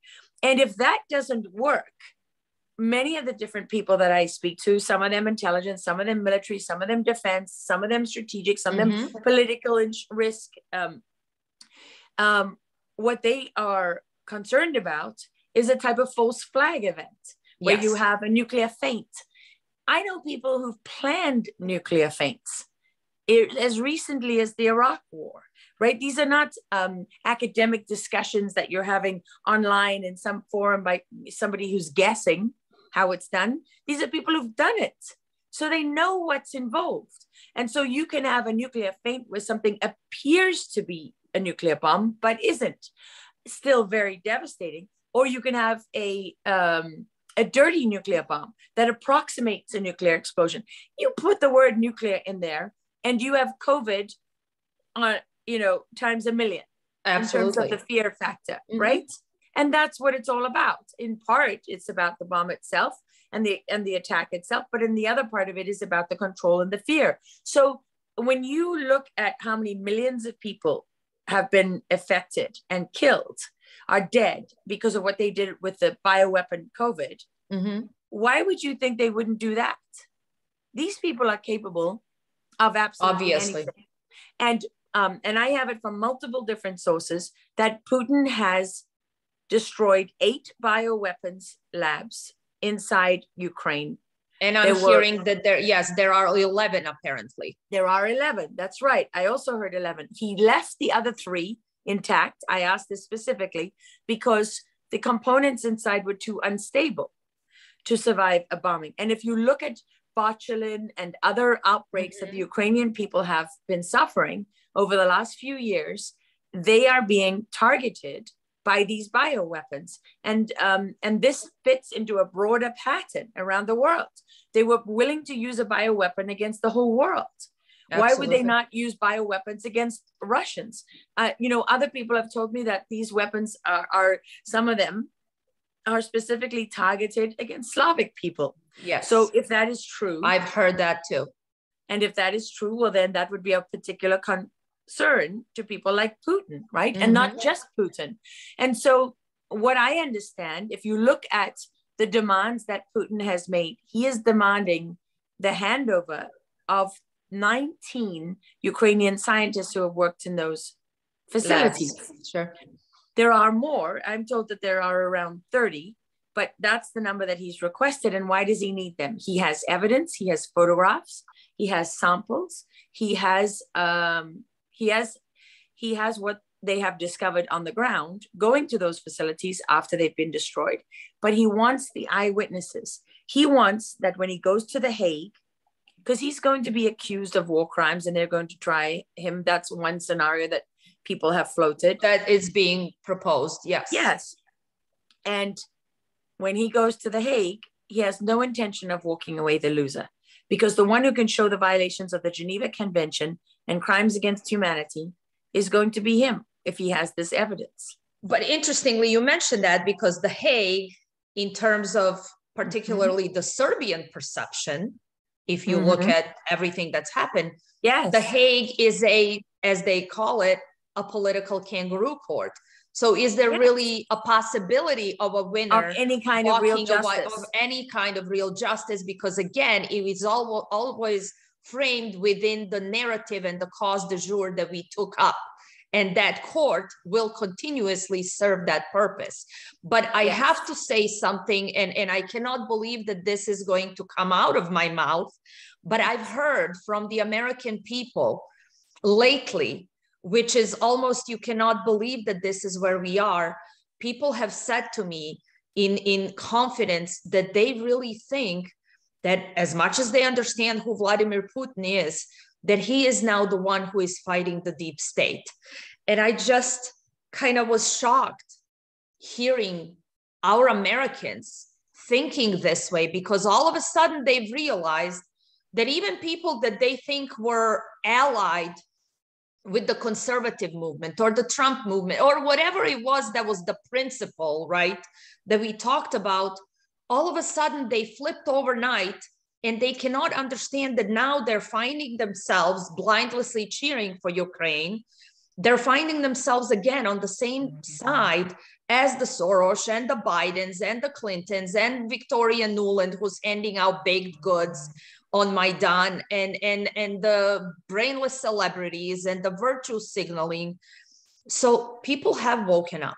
And if that doesn't work, many of the different people that I speak to, some of them intelligence, some of them military, some of them defense, some of them strategic, some of them political risk, what they are concerned about is a type of false flag event where you have a nuclear feint. I know people who've planned nuclear feints as recently as the Iraq War, right? These are not academic discussions that you're having online in some forum by somebody who's guessing how it's done. These are people who've done it. So they know what's involved. And so you can have a nuclear feint where something appears to be a nuclear bomb, but isn't, still very devastating. Or you can have a dirty nuclear bomb that approximates a nuclear explosion. You put the word nuclear in there and you have COVID on, times a million. Absolutely. In terms of the fear factor, right? And that's what it's all about. In part, it's about the bomb itself and the attack itself, but in the other part of it is about the control and the fear. So when you look at how many millions of people have been affected and killed, are dead because of what they did with the bioweapon COVID, why would you think they wouldn't do that? These people are capable of absolutely anything. And I have it from multiple different sources that Putin has destroyed 8 bioweapons labs inside Ukraine. And I'm hearing that there are 11 apparently. There are 11. That's right. I also heard 11. He left the other 3 intact. I asked this specifically because the components inside were too unstable to survive a bombing. And if you look at botulism and other outbreaks that the Ukrainian people have been suffering over the last few years, they are being targeted by these bioweapons. And this fits into a broader pattern around the world. They were willing to use a bioweapon against the whole world. Absolutely. Why would they not use bioweapons against Russians? Other people have told me that these weapons are some of them are specifically targeted against Slavic people. Yes. So if that is true. I've heard that too. And if that is true, well, then that would be a particular concern to people like Putin, right? And not just Putin. And so what I understand, if you look at the demands that Putin has made, he is demanding the handover of 19 Ukrainian scientists who have worked in those facilities. Sure. There are more. I'm told that there are around 30, but that's the number that he's requested. And why does he need them? He has evidence. He has photographs. He has samples. He has what they have discovered on the ground going to those facilities after they've been destroyed. But he wants the eyewitnesses. He wants that when he goes to The Hague, because he's going to be accused of war crimes and they're going to try him. That's one scenario that people have floated. That is being proposed, yes. Yes. And when he goes to The Hague, he has no intention of walking away the loser, because the one who can show the violations of the Geneva Convention and crimes against humanity is going to be him if he has this evidence. But interestingly, you mentioned that because The Hague, in terms of particularly the Serbian perception, if you look at everything that's happened, yes, The Hague is as they call it, a political kangaroo court. So is there really a possibility of a winner of any kind of real justice? Of any kind of real justice? Because again, it is always framed within the narrative and the cause du jour that we took up. And that court will continuously serve that purpose. But I have to say something, and I cannot believe that this is going to come out of my mouth, but I've heard from the American people lately, which is almost, you cannot believe that this is where we are. People have said to me in confidence that they really think that as much as they understand who Vladimir Putin is, that he is now the one who is fighting the deep state. And I just kind of was shocked hearing our Americans thinking this way, because all of a sudden they've realized that even people that they think were allied with the conservative movement or the Trump movement or whatever it was that was the principle, right, that we talked about, all of a sudden they flipped overnight and they cannot understand that now they're finding themselves blindlessly cheering for Ukraine. They're finding themselves again on the same side as the Soros and the Bidens and the Clintons and Victoria Nuland, who's handing out baked goods on Maidan, and the brainless celebrities and the virtue signaling. So people have woken up.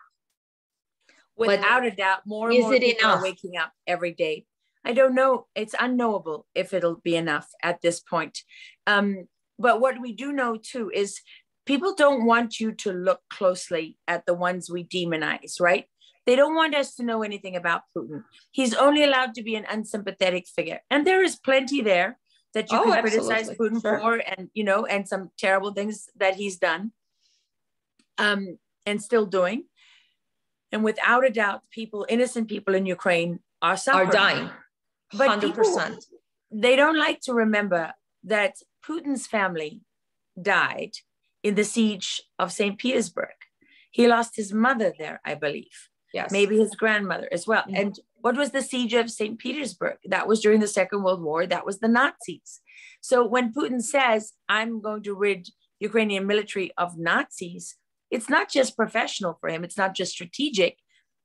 Without a doubt, more and more people are waking up every day. I don't know. It's unknowable if it'll be enough at this point. But what we do know too is people don't want you to look closely at the ones we demonize, right? They don't want us to know anything about Putin. He's only allowed to be an unsympathetic figure. And there is plenty there that you can criticize Putin for, and, you know, and some terrible things that he's done and still doing. And without a doubt, innocent people in Ukraine are suffering. Are dying, 100%. But people, they don't like to remember that Putin's family died in the siege of St. Petersburg. He lost his mother there, I believe. Yes. Maybe his grandmother as well. Mm-hmm. And what was the siege of St. Petersburg? That was during the Second World War. That was the Nazis. So when Putin says, I'm going to rid Ukrainian military of Nazis, it's not just professional for him. It's not just strategic.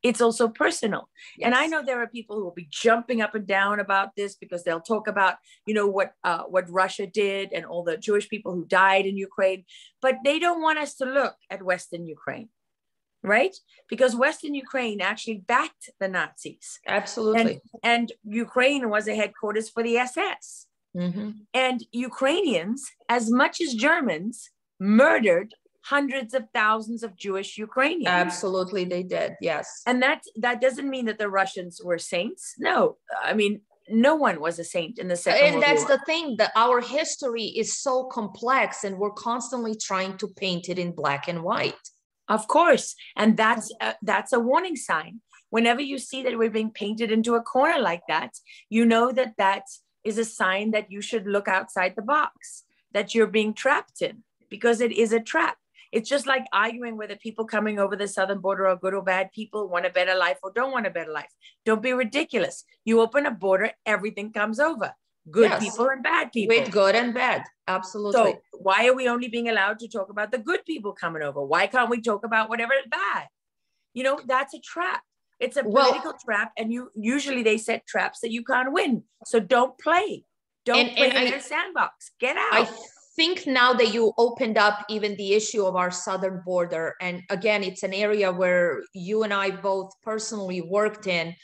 It's also personal. Yes. And I know there are people who will be jumping up and down about this because they'll talk about, you know, what Russia did and all the Jewish people who died in Ukraine, but they don't want us to look at Western Ukraine. right? Because Western Ukraine actually backed the Nazis. Absolutely. And Ukraine was a headquarters for the SS. Mm-hmm. And Ukrainians, as much as Germans, murdered hundreds of thousands of Jewish Ukrainians. Absolutely, they did, yes. And that doesn't mean that the Russians were saints. No, I mean, no one was a saint in the Second World War. And that's the thing, that our history is so complex and we're constantly trying to paint it in black and white. Of course. And that's a warning sign. Whenever you see that we're being painted into a corner like that, you know that that is a sign that you should look outside the box, that you're being trapped in, because it is a trap. It's just like arguing whether people coming over the southern border are good or bad people, want a better life or don't want a better life. Don't be ridiculous. You open a border, everything comes over. Good people and bad people. With good and bad, absolutely. So why are we only being allowed to talk about the good people coming over? Why can't we talk about whatever is bad? You know, that's a trap. It's a political trap, and usually they set traps that you can't win. So don't play. Don't play in their sandbox. Get out. I think now that you opened up even the issue of our southern border, and again, it's an area where you and I both personally worked in,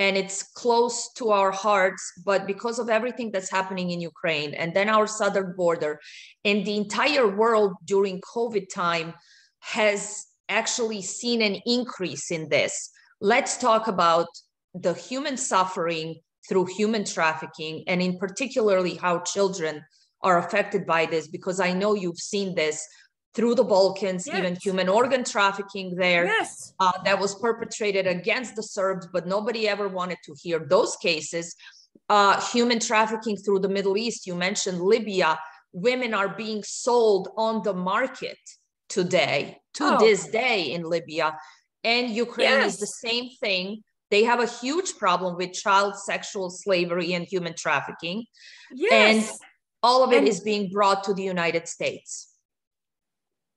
and it's close to our hearts, but because of everything that's happening in Ukraine, and then our southern border, and the entire world during COVID time has actually seen an increase in this. Let's talk about the human suffering through human trafficking, and in particularly how children are affected by this, because I know you've seen this through the Balkans, even human organ trafficking there that was perpetrated against the Serbs, but nobody ever wanted to hear those cases. Human trafficking through the Middle East, you mentioned Libya, women are being sold on the market today, to this day in Libya. And Ukraine is the same thing. They have a huge problem with child sexual slavery and human trafficking. And all of it is being brought to the United States.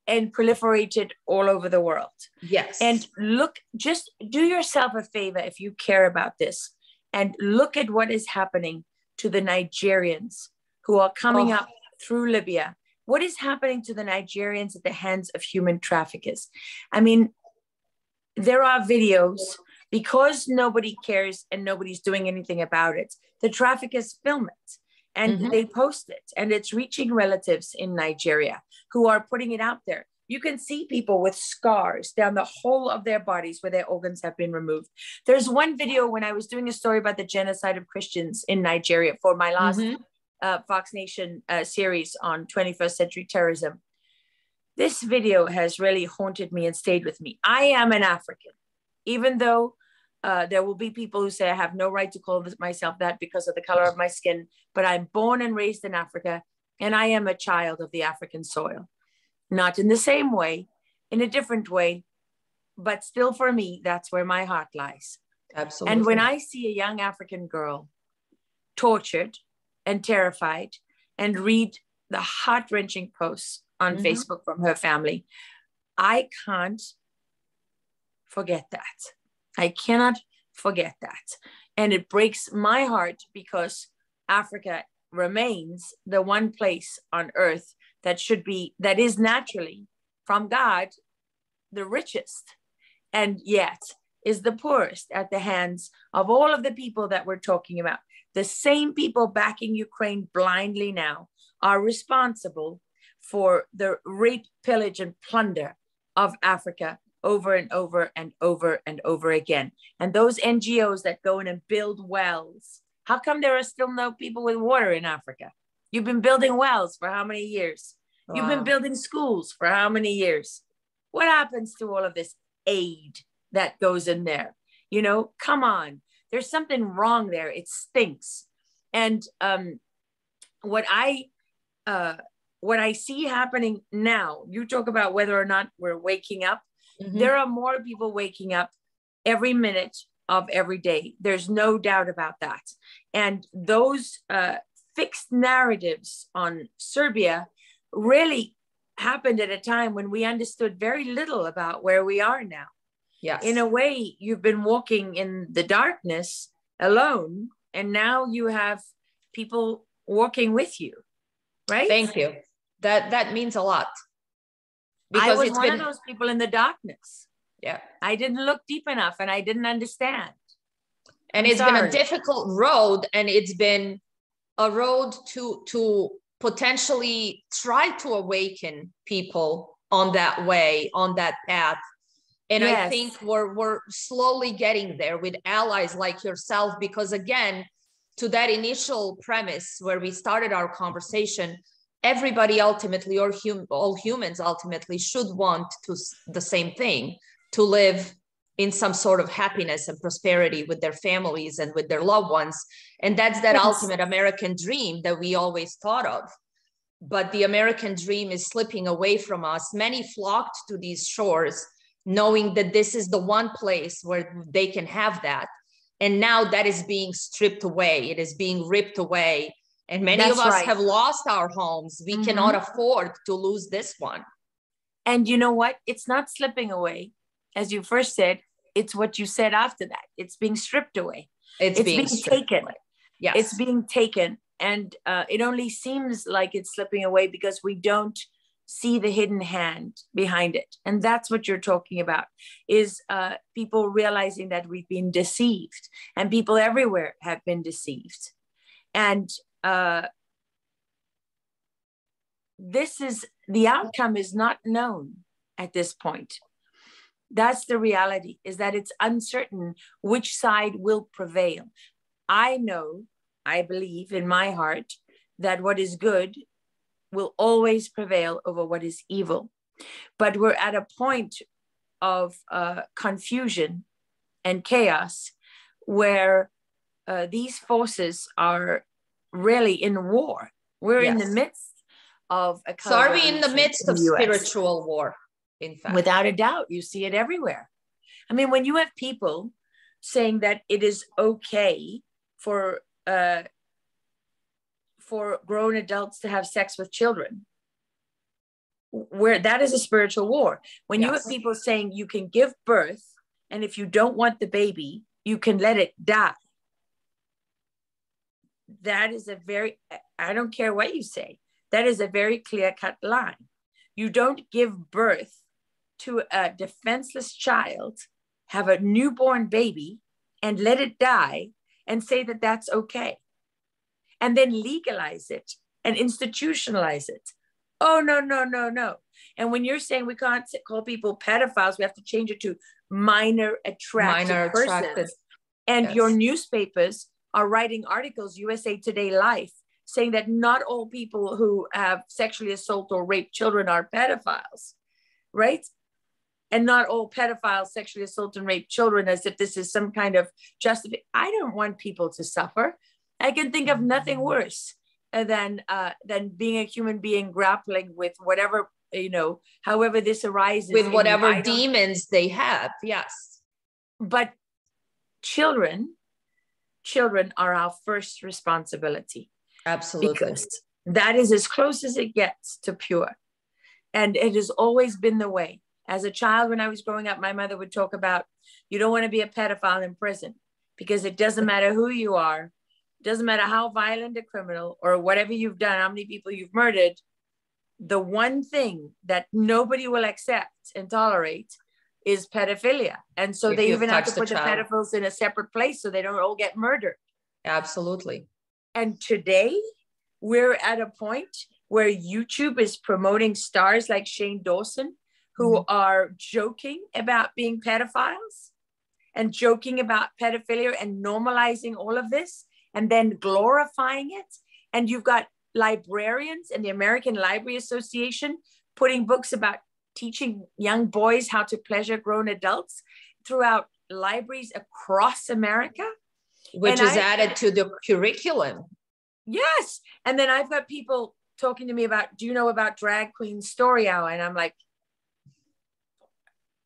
And proliferated all over the world. Yes. And look, just do yourself a favor if you care about this, and look at what is happening to the Nigerians who are coming up through Libya. What is happening to the Nigerians at the hands of human traffickers? I mean, there are videos, because nobody cares and nobody's doing anything about it. The traffickers film it. And they post it, and it's reaching relatives in Nigeria who are putting it out there. You can see people with scars down the whole of their bodies where their organs have been removed. There's one video when I was doing a story about the genocide of Christians in Nigeria for my last Fox Nation series on 21st century terrorism. This video has really haunted me and stayed with me. I am an African, even though there will be people who say I have no right to call myself that because of the color of my skin, but I'm born and raised in Africa, and I am a child of the African soil. Not in the same way, in a different way, but still for me, that's where my heart lies. Absolutely. And when I see a young African girl tortured and terrified and read the heart-wrenching posts on Facebook from her family, I can't forget that. I cannot forget that. And it breaks my heart, because Africa remains the one place on earth that is naturally from God, the richest, and yet is the poorest at the hands of all of the people that we're talking about. The same people backing Ukraine blindly now are responsible for the rape, pillage, and plunder of Africa over and over and over and over again. And those NGOs that go in and build wells, how come there are still no people with water in Africa? You've been building wells for how many years? Wow. You've been building schools for how many years? What happens to all of this aid that goes in there? You know, come on. There's something wrong there. It stinks. And what I see happening now, you talk about whether or not we're waking up. There are more people waking up every minute of every day. There's no doubt about that. And those fixed narratives on Serbia really happened at a time when we understood very little about where we are now. Yes. In a way, you've been walking in the darkness alone, and now you have people walking with you, right? Thank you. That means a lot. Because I was one of those people in the darkness. Yeah. I didn't look deep enough and I didn't understand. And it's been a difficult road, and it's been a road to potentially try to awaken people on that way, on that path. And I think we're slowly getting there with allies like yourself, because again, to that initial premise where we started our conversation, everybody ultimately, or all humans ultimately, should want the same thing, to live in some sort of happiness and prosperity with their families and with their loved ones. And that's that ultimate American dream that we always thought of. But the American dream is slipping away from us. Many flocked to these shores knowing that this is the one place where they can have that. And now that is being stripped away. It is being ripped away. And many of us have lost our homes. We cannot afford to lose this one. And you know what? It's not slipping away. As you first said, it's what you said after that. It's being stripped away. It's being taken. Away. Yes. It's being taken. And it only seems like it's slipping away because we don't see the hidden hand behind it. And that's what you're talking about, is people realizing that we've been deceived, and people everywhere have been deceived. And the outcome is not known at this point. That's the reality, is that it's uncertain which side will prevail. I believe in my heart that what is good will always prevail over what is evil. But we're at a point of confusion and chaos where these forces are really in war. We're in the midst of a Serbia in the midst of spiritual war, in fact. Without a doubt, you see it everywhere. I mean, when you have people saying that it is okay for grown adults to have sex with children, where that is a spiritual war. When you have people saying you can give birth, and if you don't want the baby, you can let it die. That is I don't care what you say, that is a very clear-cut line. You don't give birth to a defenseless child, have a newborn baby, and let it die, and say that that's okay. And then legalize it and institutionalize it. Oh, no, no, no, no. And when you're saying we can't call people pedophiles, we have to change it to minor attracted persons. And your newspapers are writing articles, USA Today Life, saying that not all people who have sexually assault or rape children are pedophiles, right? And not all pedophiles sexually assault and rape children, as if this is some kind of justification. I don't want people to suffer. I can think of nothing worse than being a human being grappling with whatever, however this arises. With whatever demons they have, yes. But children are our first responsibility. Absolutely. Because that is as close as it gets to pure. And it has always been the way. As a child, when I was growing up, my mother would talk about, you don't want to be a pedophile in prison, because it doesn't matter who you are. It doesn't matter how violent a criminal or whatever you've done, how many people you've murdered. The one thing that nobody will accept and tolerate is pedophilia. And so they even have to put the pedophiles in a separate place so they don't all get murdered. Absolutely. And today we're at a point where YouTube is promoting stars like Shane Dawson, who are joking about being pedophiles and joking about pedophilia and normalizing all of this and then glorifying it. And you've got librarians and the American Library Association putting books about teaching young boys how to pleasure grown adults throughout libraries across America. Which is added to the curriculum. Yes. And then I've got people talking to me about, do you know about Drag Queen Story Hour? And I'm like,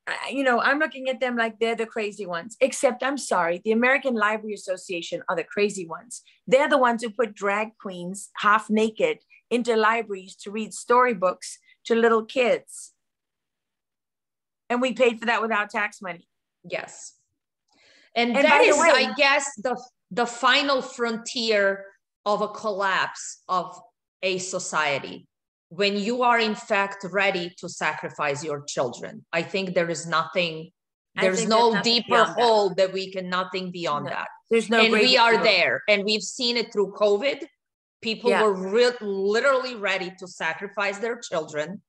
I'm looking at them like they're the crazy ones, except I'm sorry, the American Library Association are the crazy ones. They're the ones who put drag queens half naked into libraries to read storybooks to little kids. And we paid for that with our tax money. Yes. And that is, I guess, the final frontier of a collapse of a society. When you are in fact ready to sacrifice your children, I think there is nothing There's no deeper hole that we can, nothing beyond that. There's no, and we are there, and we've seen it through COVID. People were literally ready to sacrifice their children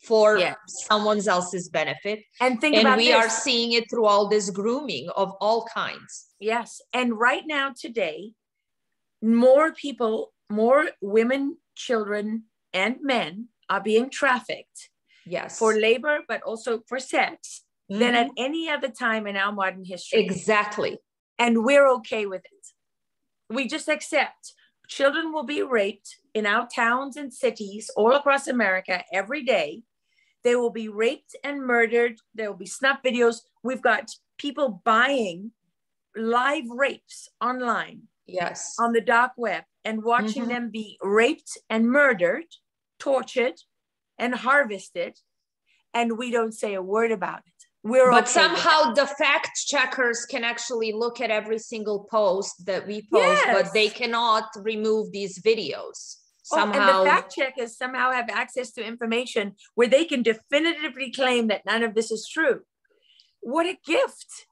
for someone else's benefit. And we are seeing it through all this grooming of all kinds. Yes. And right now, today, more people, more women, children, and men are being trafficked. Yes. For labor, but also for sex, than at any other time in our modern history. Exactly. And we're okay with it. We just accept children will be raped in our towns and cities all across America every day. They will be raped and murdered. There will be snuff videos. We've got people buying live rapes online. Yes. On the dark web and watching them be raped and murdered, tortured and harvested. And we don't say a word about it. But somehow the fact checkers can actually look at every single post that we post, but they cannot remove these videos. Somehow. And the fact checkers somehow have access to information where they can definitively claim that none of this is true. What a gift.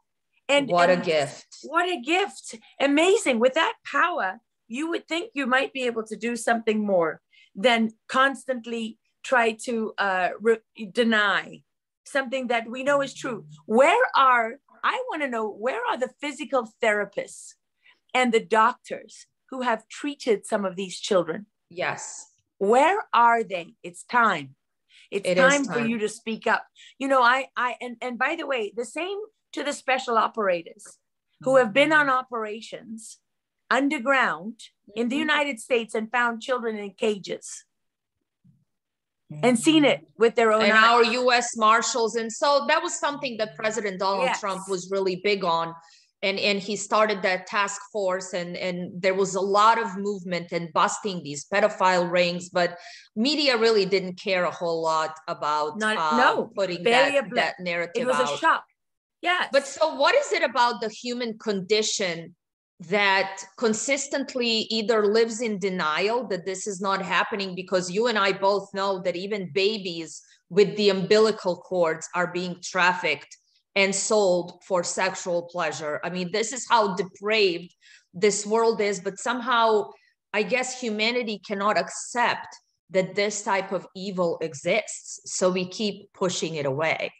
What a gift. What a gift. Amazing. With that power, you would think you might be able to do something more than constantly try to deny something that we know is true. I want to know, where are the physical therapists and the doctors who have treated some of these children? Yes. Where are they? It's time. It's time for you to speak up. You know, and by the way, the same to the special operators who have been on operations underground in the United States and found children in cages. And seen it with their own eyes. Our US Marshals. And so that was something that President Donald Trump was really big on. And he started that task force, and there was a lot of movement and busting these pedophile rings, but media really didn't care a whole lot about putting that narrative out. It was a shock. Yeah. But so what is it about the human condition that consistently either lives in denial that this is not happening? Because you and I both know that even babies with the umbilical cords are being trafficked and sold for sexual pleasure. I mean, this is how depraved this world is, but somehow I guess humanity cannot accept that this type of evil exists. So we keep pushing it away.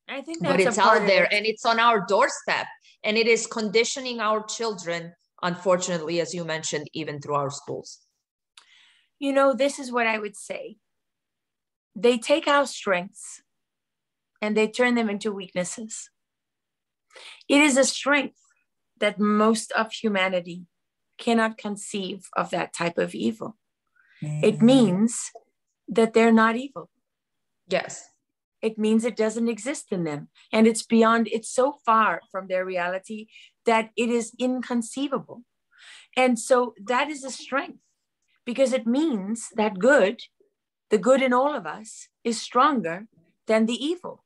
I think that's but it's out there and it's on our doorstep, and it is conditioning our children, unfortunately, as you mentioned, even through our schools. You know, this is what I would say. They take our strengths and they turn them into weaknesses. It is a strength that most of humanity cannot conceive of that type of evil. It means that they're not evil. Yes. It means it doesn't exist in them. And it's beyond, it's so far from their reality that it is inconceivable. And so that is a strength, because it means that the good in all of us is stronger than the evil.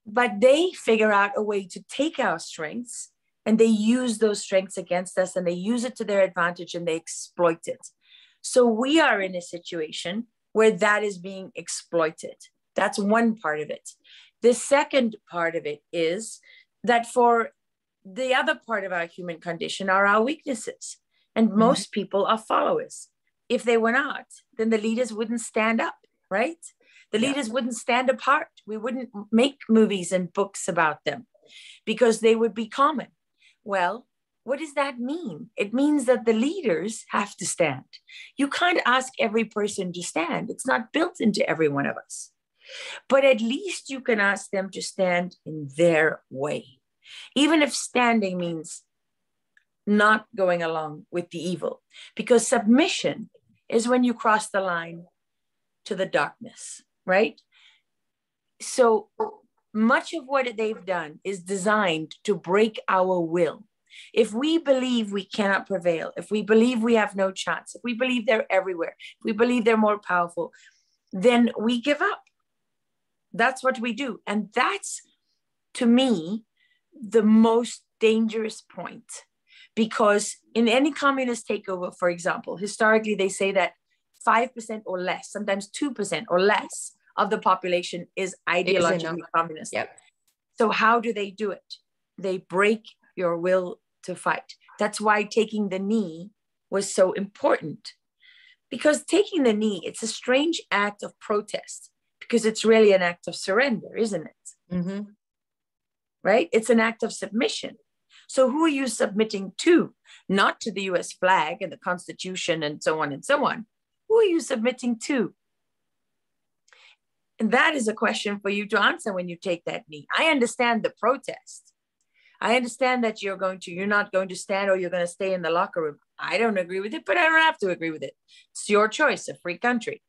But they figure out a way to take our strengths and they use those strengths against us, and they use it to their advantage and they exploit it. So we are in a situation where that is being exploited. That's one part of it. The second part of it is that for the other part of our human condition are our weaknesses. And most people are followers. If they were not, then the leaders wouldn't stand up, right? The leaders wouldn't stand apart. We wouldn't make movies and books about them because they would be common. Well, what does that mean? It means that the leaders have to stand. You can't ask every person to stand. It's not built into every one of us. But at least you can ask them to stand in their way. Even if standing means not going along with the evil, because submission is when you cross the line to the darkness, right? So much of what they've done is designed to break our will. If we believe we cannot prevail, if we believe we have no chance, if we believe they're everywhere, if we believe they're more powerful, then we give up. That's what we do. And that's, to me, the most dangerous point. Because in any communist takeover, for example, historically, they say that 5% or less, sometimes 2% or less of the population is ideologically communist. Yep. So how do they do it? They break your will to fight. That's why taking the knee was so important. Because taking the knee, it's a strange act of protest, because it's really an act of surrender, isn't it? Mm-hmm. Right? It's an act of submission. So who are you submitting to? Not to the US flag and the Constitution and so on and so on. Who are you submitting to? And that is a question for you to answer when you take that knee. I understand the protest. I understand that you're not going to stand, or you're going to stay in the locker room. I don't agree with it, but I don't have to agree with it. It's your choice, a free country.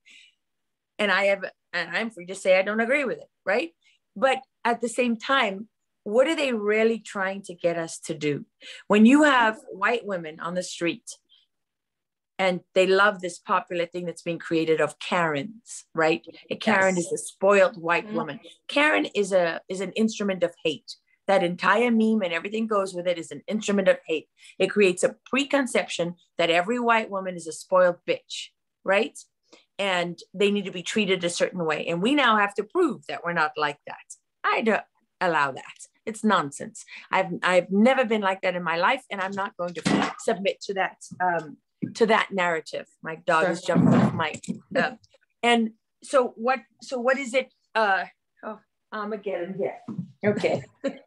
And I'm free to say I don't agree with it, right? But at the same time, what are they really trying to get us to do? When you have white women on the street, and they love this popular thing that's been created of Karens, right? A Karen is a spoiled white woman. Karen is an instrument of hate. That entire meme and everything goes with it is an instrument of hate. It creates a preconception that every white woman is a spoiled bitch, right? And they need to be treated a certain way. And we now have to prove that we're not like that. I don't allow that. It's nonsense. I've never been like that in my life, and I'm not going to submit to that narrative. My dog is jumping off my and so what is it? Armageddon, yeah. Okay.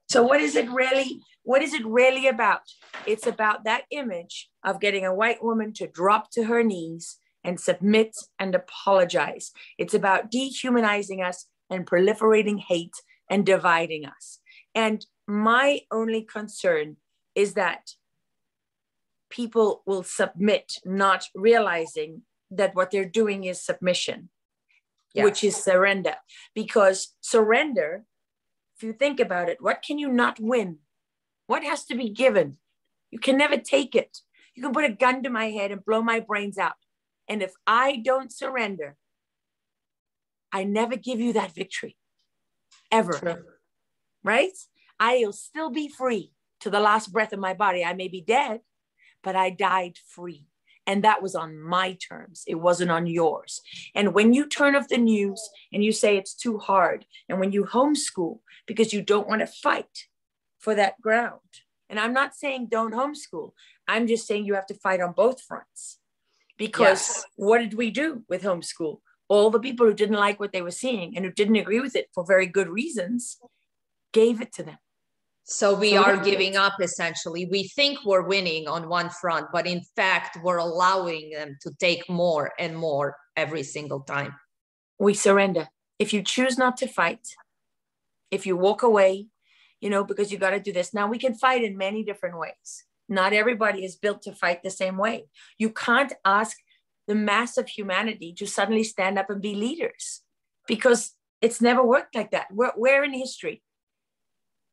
So what is it really about? It's about that image of getting a white woman to drop to her knees and submit and apologize. It's about dehumanizing us and proliferating hate and dividing us. And my only concern is that people will submit, not realizing that what they're doing is submission, which is surrender. Because surrender, if you think about it, what can you not win? What has to be given? You can never take it. You can put a gun to my head and blow my brains out. And if I don't surrender, I never give you that victory, ever. True. Right? I'll still be free to the last breath of my body. I may be dead, but I died free. And that was on my terms. It wasn't on yours. And when you turn off the news and you say it's too hard, and when you homeschool because you don't want to fight for that ground, and I'm not saying don't homeschool, I'm just saying you have to fight on both fronts. Because what did we do with homeschool? All the people who didn't like what they were seeing and who didn't agree with it for very good reasons gave it to them. So we are giving up, essentially. We think we're winning on one front, but in fact, we're allowing them to take more and more every single time. We surrender. If you choose not to fight, if you walk away, because you got to do this. Now, we can fight in many different ways. Not everybody is built to fight the same way. You can't ask the mass of humanity to suddenly stand up and be leaders, because it's never worked like that. Where in history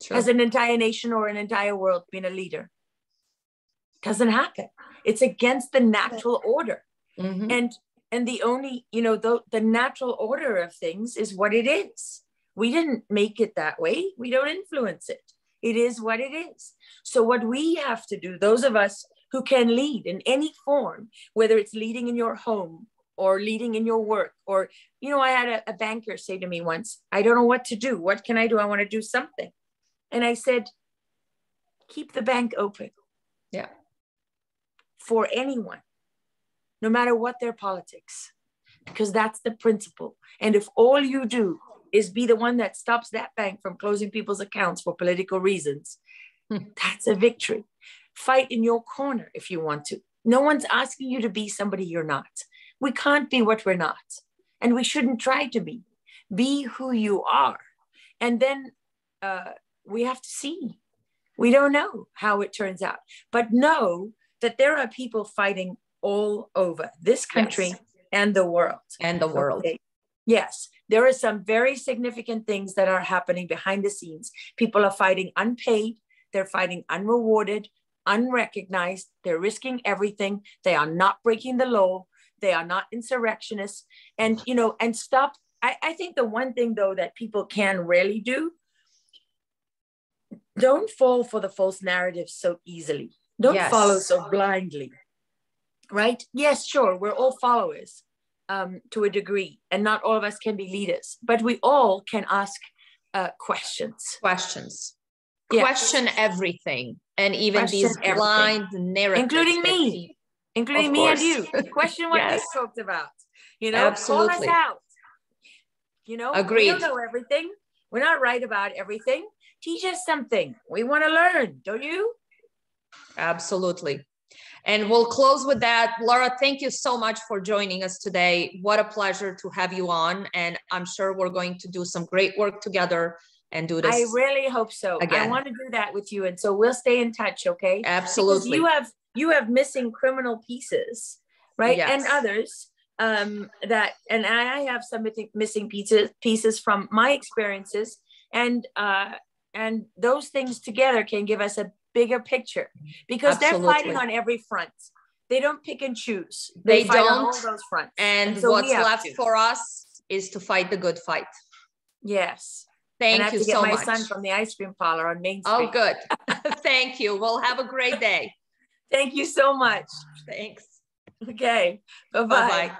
has an entire nation or an entire world been a leader? Doesn't happen. It's against the natural order. Mm-hmm. And the only, the natural order of things is what it is. We didn't make it that way. We don't influence it. It is what it is. So what we have to do, those of us who can lead in any form, whether it's leading in your home or leading in your work, or, I had a banker say to me once, I don't know what to do. What can I do? I want to do something. And I said, keep the bank open. Yeah. For anyone, no matter what their politics, because that's the principle. And if all you do is be the one that stops that bank from closing people's accounts for political reasons, that's a victory. Fight in your corner if you want to. No one's asking you to be somebody you're not. We can't be what we're not. And we shouldn't try to be. Be who you are. And then we have to see. We don't know how it turns out. But know that there are people fighting all over this country and the world. And the world. Okay. Yes, there are some very significant things that are happening behind the scenes. People are fighting unpaid. They're fighting unrewarded, unrecognized. They're risking everything. They are not breaking the law. They are not insurrectionists. And, and stop. I think the one thing, though, that people can really do, don't fall for the false narrative so easily. Don't follow so blindly, right? Yes, sure. We're all followers to a degree, and not all of us can be leaders, but we all can ask questions. Questions. Yes. Question everything. And even these blind narratives. Including me. Including me and you. Question what we talked about. You know, absolutely. Call us out. You know, agreed. We don't know everything. We're not right about everything. Teach us something. We want to learn, don't you? Absolutely. And we'll close with that. Lara, thank you so much for joining us today. What a pleasure to have you on. And I'm sure we're going to do some great work together and do this. I really hope so. Again. I want to do that with you. And so we'll stay in touch, okay? Absolutely. Because you have missing criminal pieces, right? Yes. And others and I have some missing pieces from my experiences. And those things together can give us a bigger picture, because they're fighting on every front. They don't pick and choose. They fight on all those fronts. And so what's left for us is to fight the good fight. Yes. Thank you so much. I have to get my son from the ice cream parlor on Main Street. Oh, good. Thank you. Well, have a great day. Thank you so much. Thanks. Okay. Bye-bye. Bye-bye.